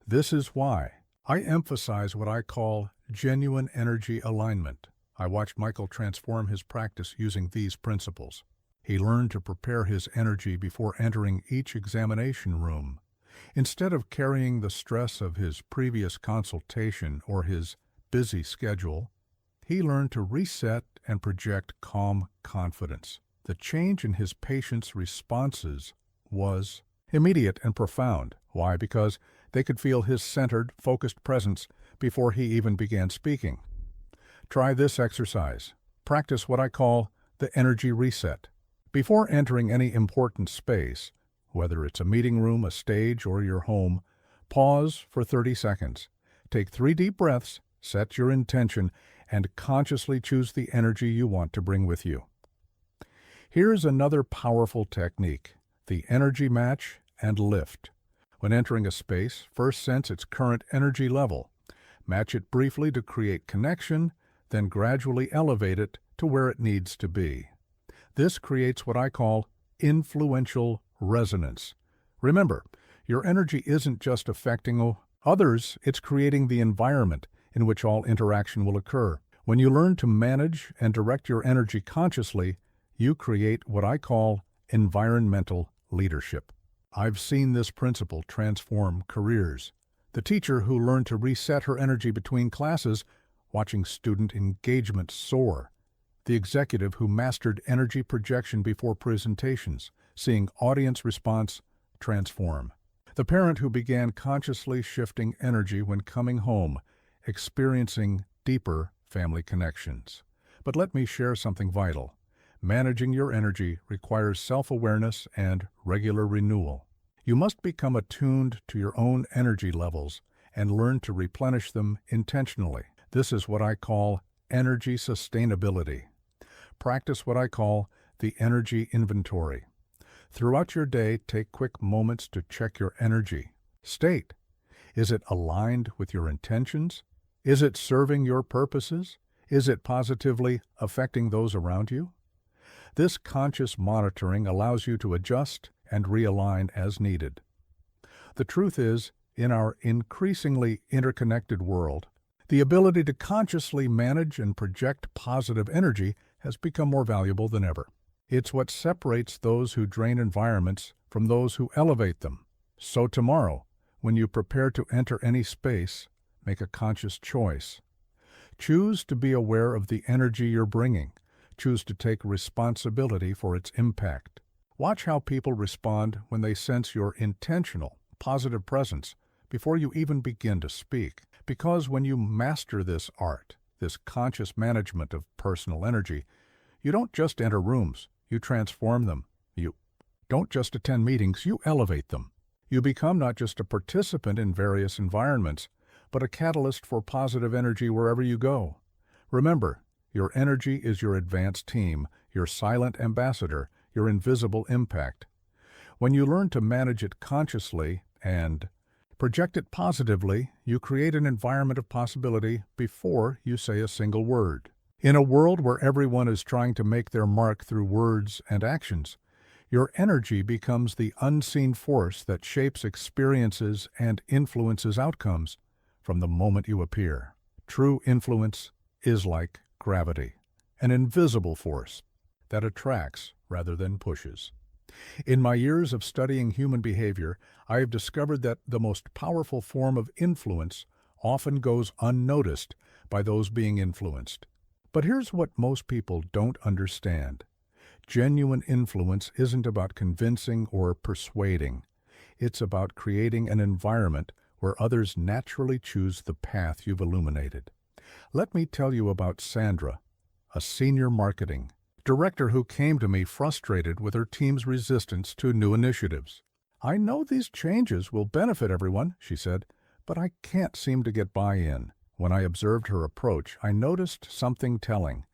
This is why I emphasize what I call genuine energy alignment. I watched Michael transform his practice using these principles. He learned to prepare his energy before entering each examination room. Instead of carrying the stress of his previous consultation or his busy schedule, he learned to reset and project calm confidence. The change in his patients' responses was immediate and profound. Why? Because they could feel his centered, focused presence before he even began speaking. Try this exercise. Practice what I call the energy reset. Before entering any important space, whether it's a meeting room, a stage, or your home, pause for 30 seconds. Take 3 deep breaths, set your intention, and consciously choose the energy you want to bring with you. Here's another powerful technique: the energy match and lift. When entering a space, first sense its current energy level. Match it briefly to create connection, then gradually elevate it to where it needs to be. This creates what I call influential resonance. Remember, your energy isn't just affecting others, it's creating the environment in which all interaction will occur. When you learn to manage and direct your energy consciously, you create what I call environmental leadership. I've seen this principle transform careers. The teacher who learned to reset her energy between classes, watching student engagement soar. The executive who mastered energy projection before presentations, seeing audience response transform. The parent who began consciously shifting energy when coming home, experiencing deeper family connections. But let me share something vital. Managing your energy requires self-awareness and regular renewal. You must become attuned to your own energy levels and learn to replenish them intentionally. This is what I call energy sustainability. Practice what I call the energy inventory. Throughout your day, take quick moments to check your energy state. Is it aligned with your intentions? Is it serving your purposes? Is it positively affecting those around you? This conscious monitoring allows you to adjust and realign as needed. The truth is, in our increasingly interconnected world, the ability to consciously manage and project positive energy has become more valuable than ever. It's what separates those who drain environments from those who elevate them. So tomorrow, when you prepare to enter any space, make a conscious choice. Choose to be aware of the energy you're bringing. Choose to take responsibility for its impact. Watch how people respond when they sense your intentional, positive presence before you even begin to speak. Because when you master this art, this conscious management of personal energy, you don't just enter rooms, you transform them. You don't just attend meetings, you elevate them. You become not just a participant in various environments, but a catalyst for positive energy wherever you go. Remember, your energy is your advanced team, your silent ambassador, your invisible impact. When you learn to manage it consciously and project it positively, you create an environment of possibility before you say a single word. In a world where everyone is trying to make their mark through words and actions, Your energy becomes the unseen force that shapes experiences and influences outcomes from the moment you appear. True influence is like gravity, an invisible force that attracts rather than pushes. In my years of studying human behavior, I have discovered that the most powerful form of influence often goes unnoticed by those being influenced. But here's what most people don't understand. Genuine influence isn't about convincing or persuading. It's about creating an environment where others naturally choose the path you've illuminated. Let me tell you about Sandra, a senior marketing director who came to me frustrated with her team's resistance to new initiatives. "I know these changes will benefit everyone," she said, "but I can't seem to get buy-in." When I observed her approach, I noticed something telling.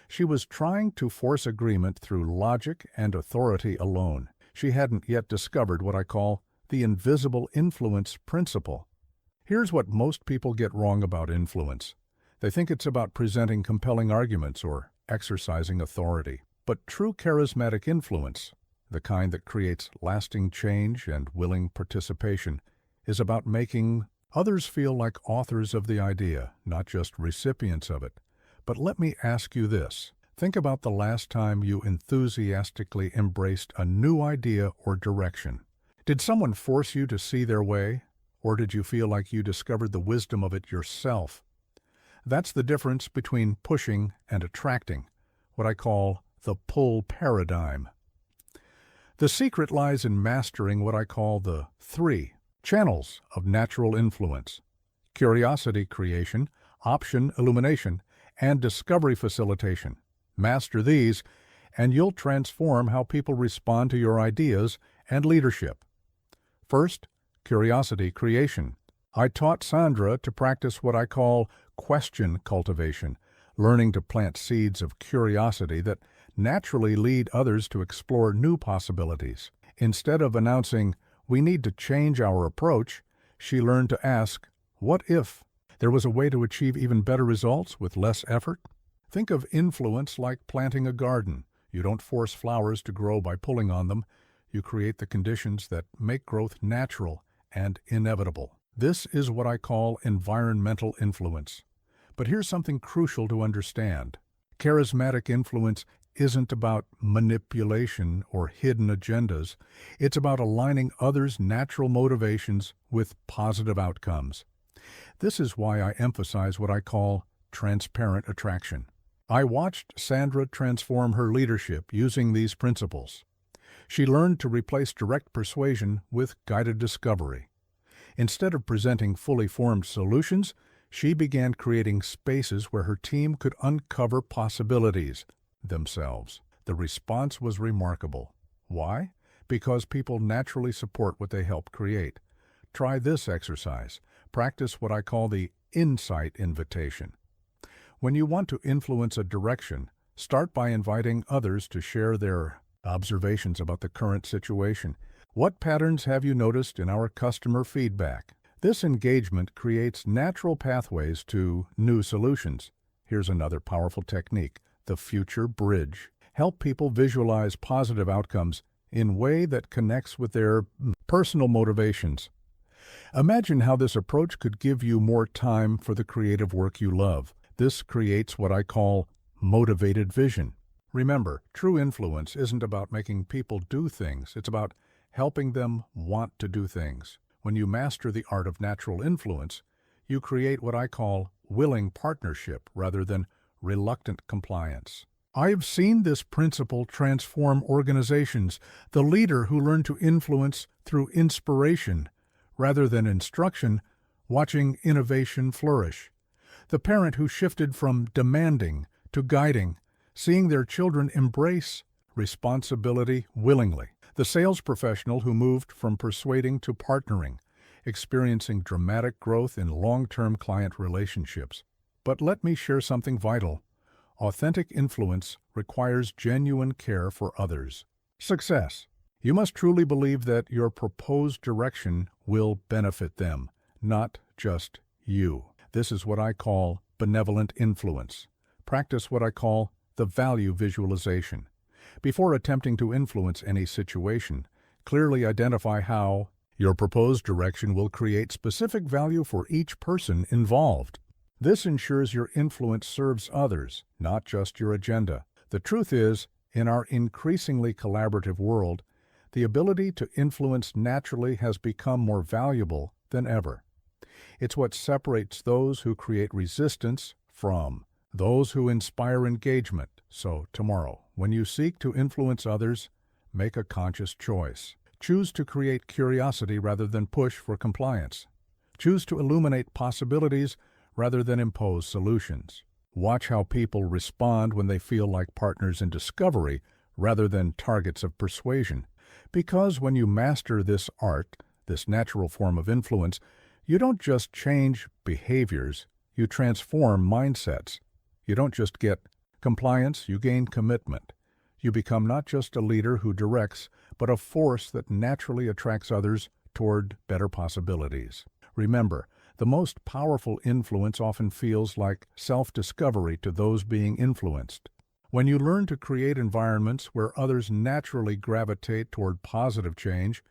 She was trying to force agreement through logic and authority alone. She hadn't yet discovered what I call the invisible influence principle. Here's what most people get wrong about influence. They think it's about presenting compelling arguments or exercising authority. But true charismatic influence, the kind that creates lasting change and willing participation, is about making others feel like authors of the idea, not just recipients of it. But let me ask you this. Think about the last time you enthusiastically embraced a new idea or direction. Did someone force you to see their way, or did you feel like you discovered the wisdom of it yourself? That's the difference between pushing and attracting, what I call the pull paradigm. The secret lies in mastering what I call the 3 channels of natural influence: curiosity creation, option illumination, and discovery facilitation. Master these, and you'll transform how people respond to your ideas and leadership. First, curiosity creation. I taught Sandra to practice what I call question cultivation, learning to plant seeds of curiosity that naturally lead others to explore new possibilities. Instead of announcing, "We need to change our approach," she learned to ask, "What if there was a way to achieve even better results with less effort?" Think of influence like planting a garden. You don't force flowers to grow by pulling on them. You create the conditions that make growth natural and inevitable. This is what I call environmental influence. But here's something crucial to understand. Charismatic influence isn't about manipulation or hidden agendas. It's about aligning others' natural motivations with positive outcomes. This is why I emphasize what I call transparent attraction. I watched Sandra transform her leadership using these principles. She learned to replace direct persuasion with guided discovery. Instead of presenting fully formed solutions, she began creating spaces where her team could uncover possibilities themselves. The response was remarkable. Why? Because people naturally support what they help create. Try this exercise. Practice what I call the insight invitation. When you want to influence a direction, start by inviting others to share their observations about the current situation. What patterns have you noticed in our customer feedback? This engagement creates natural pathways to new solutions. Here's another powerful technique, the future bridge. Help people visualize positive outcomes in a way that connects with their personal motivations. Imagine how this approach could give you more time for the creative work you love. This creates what I call motivated vision. Remember, true influence isn't about making people do things. It's about helping them want to do things. When you master the art of natural influence, you create what I call willing partnership rather than reluctant compliance. I've seen this principle transform organizations. The leader who learned to influence through inspiration rather than instruction, watching innovation flourish. The parent who shifted from demanding to guiding, seeing their children embrace responsibility willingly. The sales professional who moved from persuading to partnering, experiencing dramatic growth in long-term client relationships. But let me share something vital. Authentic influence requires genuine care for others. Success. You must truly believe that your proposed direction will benefit them, not just you. This is what I call benevolent influence. Practice what I call the value visualization. Before attempting to influence any situation, clearly identify how your proposed direction will create specific value for each person involved. This ensures your influence serves others, not just your agenda. The truth is, in our increasingly collaborative world, the ability to influence naturally has become more valuable than ever. It's what separates those who create resistance from those who inspire engagement. So, tomorrow, when you seek to influence others, make a conscious choice. Choose to create curiosity rather than push for compliance. Choose to illuminate possibilities rather than impose solutions. Watch how people respond when they feel like partners in discovery rather than targets of persuasion. Because when you master this art, this natural form of influence, you don't just change behaviors, you transform mindsets. You don't just get compliance, you gain commitment. You become not just a leader who directs, but a force that naturally attracts others toward better possibilities. Remember, the most powerful influence often feels like self-discovery to those being influenced. When you learn to create environments where others naturally gravitate toward positive change,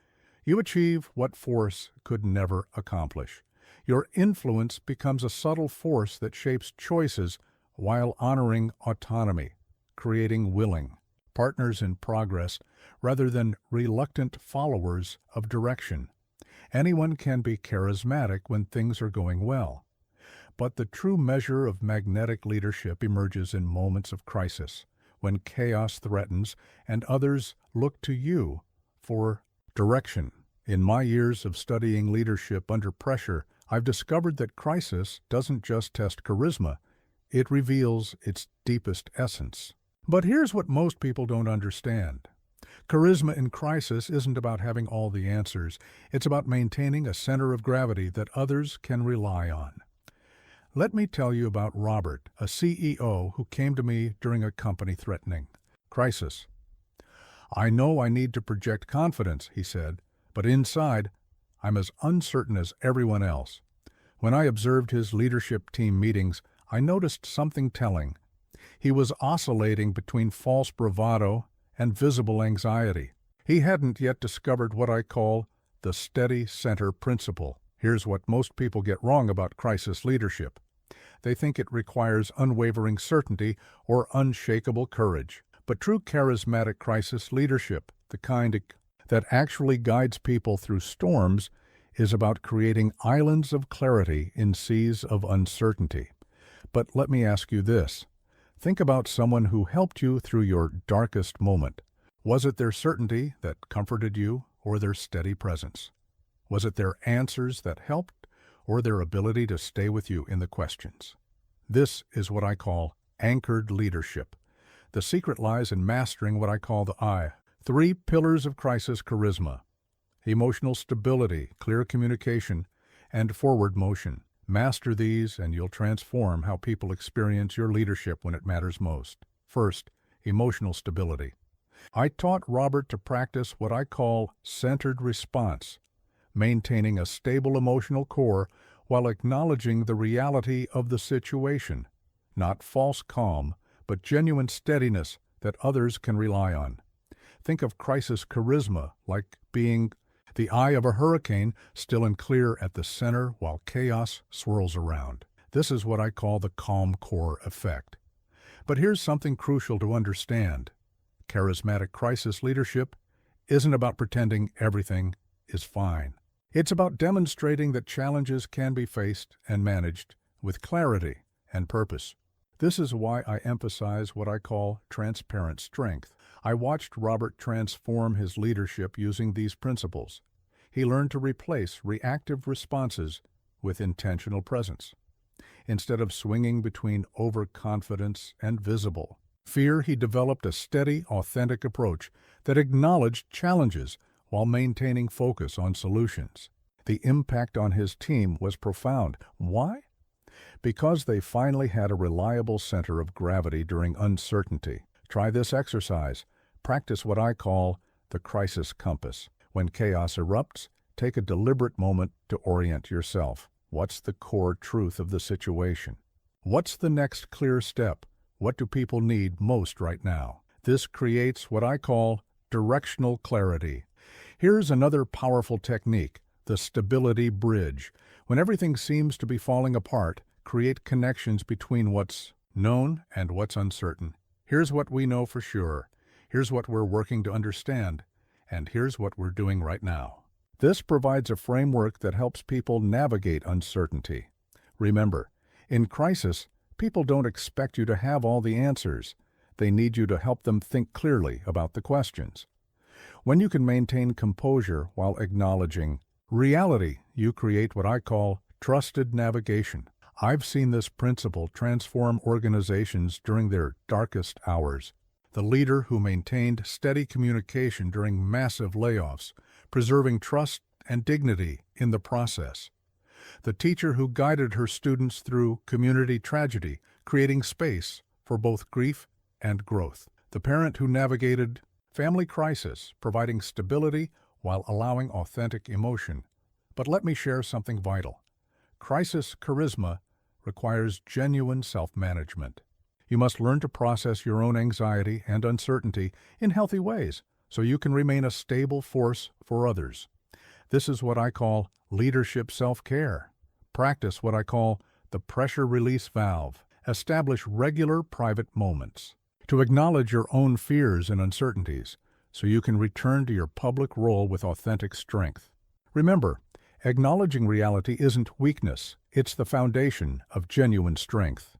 you achieve what force could never accomplish. Your influence becomes a subtle force that shapes choices while honoring autonomy, creating willing partners in progress rather than reluctant followers of direction. Anyone can be charismatic when things are going well, but the true measure of magnetic leadership emerges in moments of crisis, when chaos threatens and others look to you for direction. In my years of studying leadership under pressure, I've discovered that crisis doesn't just test charisma, it reveals its deepest essence. But here's what most people don't understand. Charisma in crisis isn't about having all the answers. It's about maintaining a center of gravity that others can rely on. Let me tell you about Robert, a CEO who came to me during a company-threatening crisis. "I know I need to project confidence," he said, "but inside, I'm as uncertain as everyone else." When I observed his leadership team meetings, I noticed something telling. He was oscillating between false bravado and visible anxiety. He hadn't yet discovered what I call the steady center principle. Here's what most people get wrong about crisis leadership. They think it requires unwavering certainty or unshakable courage. But true charismatic crisis leadership, the kind that actually guides people through storms, is about creating islands of clarity in seas of uncertainty. But let me ask you this. Think about someone who helped you through your darkest moment. Was it their certainty that comforted you, or their steady presence? Was it their answers that helped, or their ability to stay with you in the questions? This is what I call anchored leadership. The secret lies in mastering what I call the I. 3 pillars of crisis charisma: emotional stability, clear communication, and forward motion. Master these and you'll transform how people experience your leadership when it matters most. First, emotional stability. I taught Robert to practice what I call centered response, maintaining a stable emotional core while acknowledging the reality of the situation. Not false calm, but genuine steadiness that others can rely on. Think of crisis charisma like being the eye of a hurricane, still and clear at the center while chaos swirls around. This is what I call the calm core effect. But here's something crucial to understand. Charismatic crisis leadership isn't about pretending everything is fine. It's about demonstrating that challenges can be faced and managed with clarity and purpose. This is why I emphasize what I call transparent strength. I watched Robert transform his leadership using these principles. He learned to replace reactive responses with intentional presence. Instead of swinging between overconfidence and visible fear, he developed a steady, authentic approach that acknowledged challenges while maintaining focus on solutions. The impact on his team was profound. Why? Because they finally had a reliable center of gravity during uncertainty. Try this exercise. Practice what I call the crisis compass. When chaos erupts, take a deliberate moment to orient yourself. What's the core truth of the situation? What's the next clear step? What do people need most right now? This creates what I call directional clarity. Here's another powerful technique, the stability bridge. When everything seems to be falling apart, create connections between what's known and what's uncertain. Here's what we know for sure. Here's what we're working to understand. And here's what we're doing right now. This provides a framework that helps people navigate uncertainty. Remember, in crisis, people don't expect you to have all the answers. They need you to help them think clearly about the questions. When you can maintain composure while acknowledging reality, you create what I call trusted navigation. I've seen this principle transform organizations during their darkest hours. The leader who maintained steady communication during massive layoffs, preserving trust and dignity in the process. The teacher who guided her students through community tragedy, creating space for both grief and growth. The parent who navigated family crisis, providing stability while allowing authentic emotion. But let me share something vital. Crisis charisma requires genuine self-management. You must learn to process your own anxiety and uncertainty in healthy ways so you can remain a stable force for others. This is what I call leadership self-care. Practice what I call the pressure release valve. Establish regular private moments to acknowledge your own fears and uncertainties so you can return to your public role with authentic strength. Remember, acknowledging reality isn't weakness, it's the foundation of genuine strength.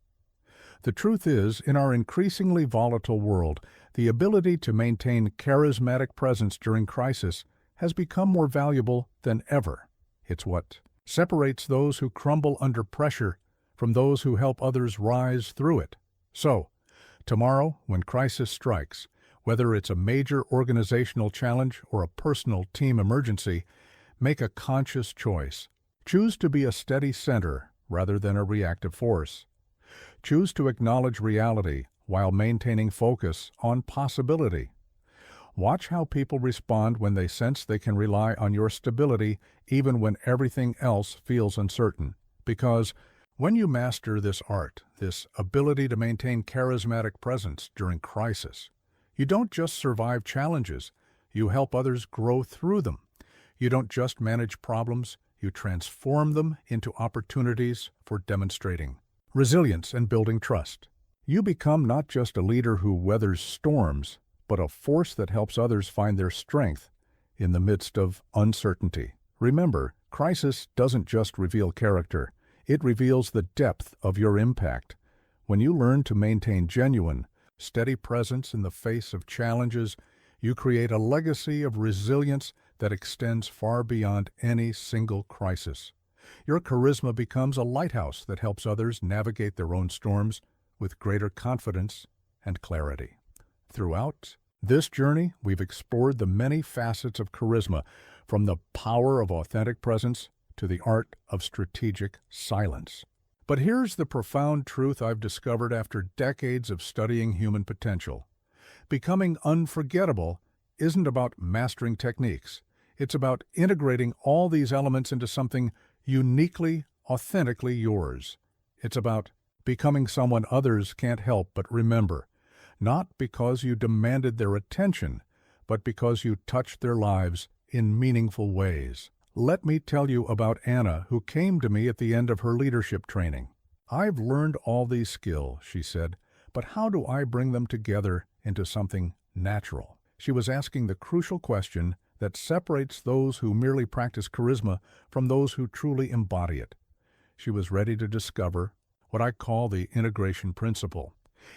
The truth is, in our increasingly volatile world, the ability to maintain charismatic presence during crisis has become more valuable than ever. It's what separates those who crumble under pressure from those who help others rise through it. So, tomorrow, when crisis strikes, whether it's a major organizational challenge or a personal team emergency, make a conscious choice. Choose to be a steady center rather than a reactive force. Choose to acknowledge reality while maintaining focus on possibility. Watch how people respond when they sense they can rely on your stability even when everything else feels uncertain. Because when you master this art, this ability to maintain charismatic presence during crisis, you don't just survive challenges, you help others grow through them. You don't just manage problems, you transform them into opportunities for demonstrating resilience and building trust. You become not just a leader who weathers storms, but a force that helps others find their strength in the midst of uncertainty. Remember, crisis doesn't just reveal character, it reveals the depth of your impact. When you learn to maintain genuine, steady presence in the face of challenges, you create a legacy of resilience that extends far beyond any single crisis. Your charisma becomes a lighthouse that helps others navigate their own storms with greater confidence and clarity. Throughout this journey, we've explored the many facets of charisma, from the power of authentic presence to the art of strategic silence. But here's the profound truth I've discovered after decades of studying human potential. Becoming unforgettable isn't about mastering techniques. It's about integrating all these elements into something uniquely, authentically yours. It's about becoming someone others can't help but remember, not because you demanded their attention, but because you touched their lives in meaningful ways. Let me tell you about Anna, who came to me at the end of her leadership training. "I've learned all these skills," she said, "but how do I bring them together into something natural?" She was asking the crucial question that separates those who merely practice charisma from those who truly embody it. She was ready to discover what I call the integration principle.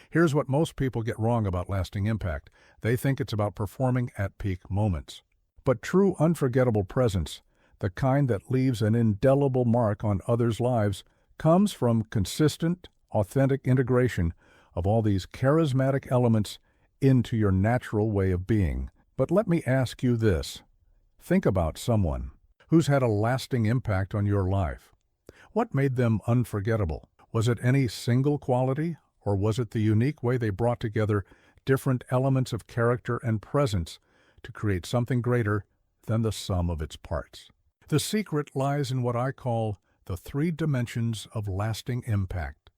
Here's what most people get wrong about lasting impact. They think it's about performing at peak moments. But true unforgettable presence, the kind that leaves an indelible mark on others' lives, comes from consistent, authentic integration of all these charismatic elements into your natural way of being. But let me ask you this. Think about someone who's had a lasting impact on your life. What made them unforgettable? Was it any single quality, or was it the unique way they brought together different elements of character and presence to create something greater than the sum of its parts? The secret lies in what I call the 3 dimensions of lasting impact: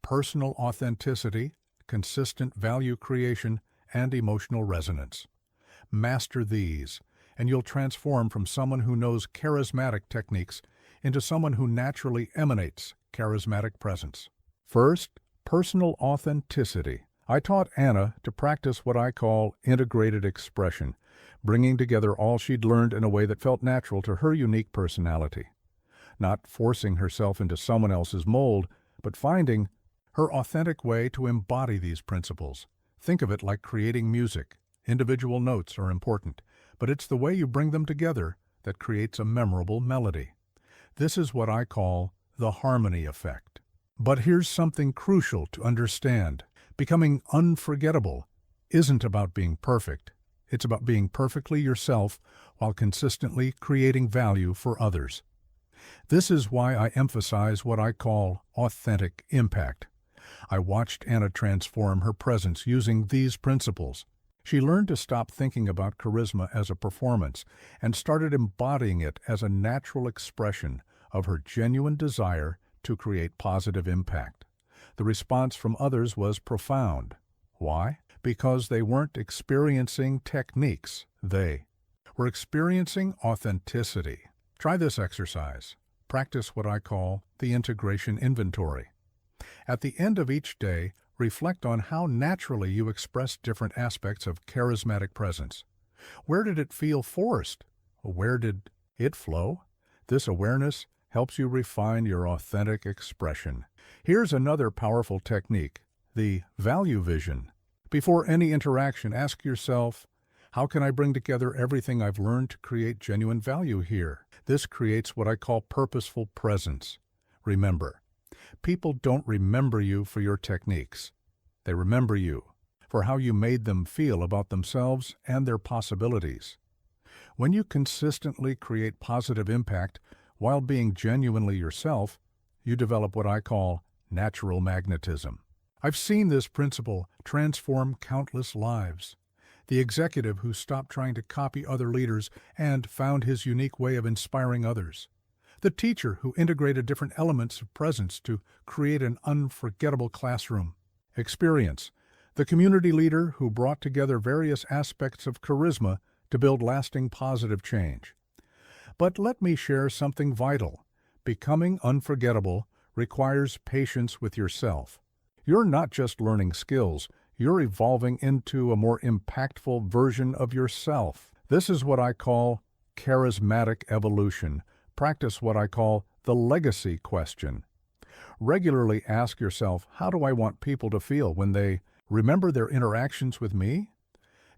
personal authenticity, consistent value creation, and emotional resonance. Master these, and you'll transform from someone who knows charismatic techniques into someone who naturally emanates charismatic presence. First, personal authenticity. I taught Anna to practice what I call integrated expression, bringing together all she'd learned in a way that felt natural to her unique personality. Not forcing herself into someone else's mold, but finding her authentic way to embody these principles. Think of it like creating music. Individual notes are important, but it's the way you bring them together that creates a memorable melody. This is what I call the harmony effect. But here's something crucial to understand. Becoming unforgettable isn't about being perfect. It's about being perfectly yourself while consistently creating value for others. This is why I emphasize what I call authentic impact. I watched Anna transform her presence using these principles. She learned to stop thinking about charisma as a performance and started embodying it as a natural expression of her genuine desire to create positive impact. The response from others was profound. Why? Because they weren't experiencing techniques. They were experiencing authenticity. Try this exercise. Practice what I call the integration inventory. At the end of each day, reflect on how naturally you express different aspects of charismatic presence. Where did it feel forced? Where did it flow? This awareness helps you refine your authentic expression. Here's another powerful technique, the value vision. Before any interaction, ask yourself, how can I bring together everything I've learned to create genuine value here? This creates what I call purposeful presence. Remember, people don't remember you for your techniques. They remember you for how you made them feel about themselves and their possibilities. When you consistently create positive impact while being genuinely yourself, you develop what I call natural magnetism. I've seen this principle transform countless lives. The executive who stopped trying to copy other leaders and found his unique way of inspiring others. The teacher who integrated different elements of presence to create an unforgettable classroom experience. The community leader who brought together various aspects of charisma to build lasting positive change. But let me share something vital. Becoming unforgettable requires patience with yourself. You're not just learning skills, you're evolving into a more impactful version of yourself. This is what I call charismatic evolution. Practice what I call the legacy question. Regularly ask yourself, how do I want people to feel when they remember their interactions with me?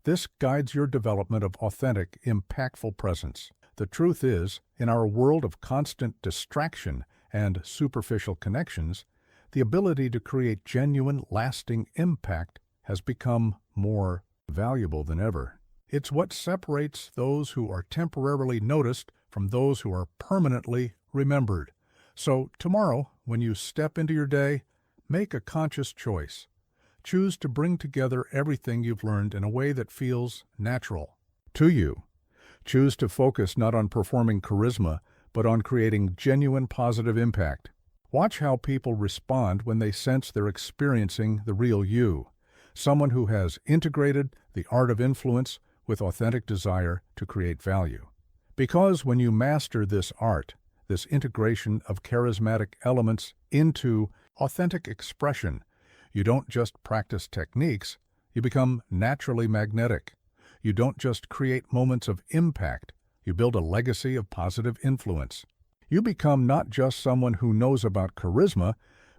This guides your development of authentic, impactful presence. The truth is, in our world of constant distraction and superficial connections, the ability to create genuine, lasting impact has become more valuable than ever. It's what separates those who are temporarily noticed from those who are permanently remembered. So tomorrow, when you step into your day, make a conscious choice. Choose to bring together everything you've learned in a way that feels natural to you. Choose to focus not on performing charisma, but on creating genuine positive impact. Watch how people respond when they sense they're experiencing the real you, someone who has integrated the art of influence with authentic desire to create value. Because when you master this art, this integration of charismatic elements into authentic expression, you don't just practice techniques, you become naturally magnetic. You don't just create moments of impact, you build a legacy of positive influence. You become not just someone who knows about charisma,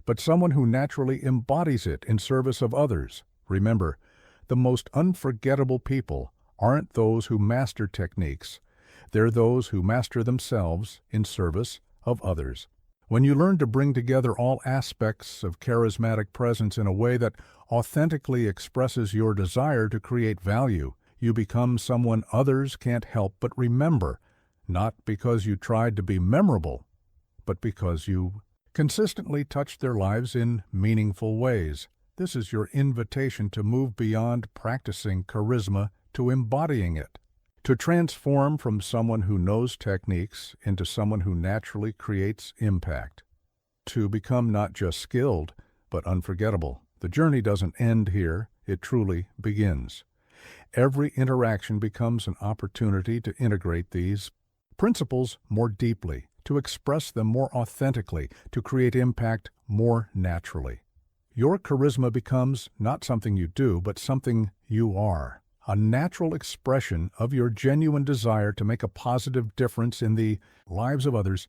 but someone who naturally embodies it in service of others. Remember, the most unforgettable people aren't those who master techniques. They're those who master themselves in service of others. When you learn to bring together all aspects of charismatic presence in a way that authentically expresses your desire to create value, you become someone others can't help but remember, not because you tried to be memorable, but because you consistently touched their lives in meaningful ways. This is your invitation to move beyond practicing charisma to embodying it, to transform from someone who knows techniques into someone who naturally creates impact, to become not just skilled, but unforgettable. The journey doesn't end here. it truly begins. Every interaction becomes an opportunity to integrate these principles more deeply, to express them more authentically, to create impact more naturally. Your charisma becomes not something you do, but something you are, a natural expression of your genuine desire to make a positive difference in the lives of others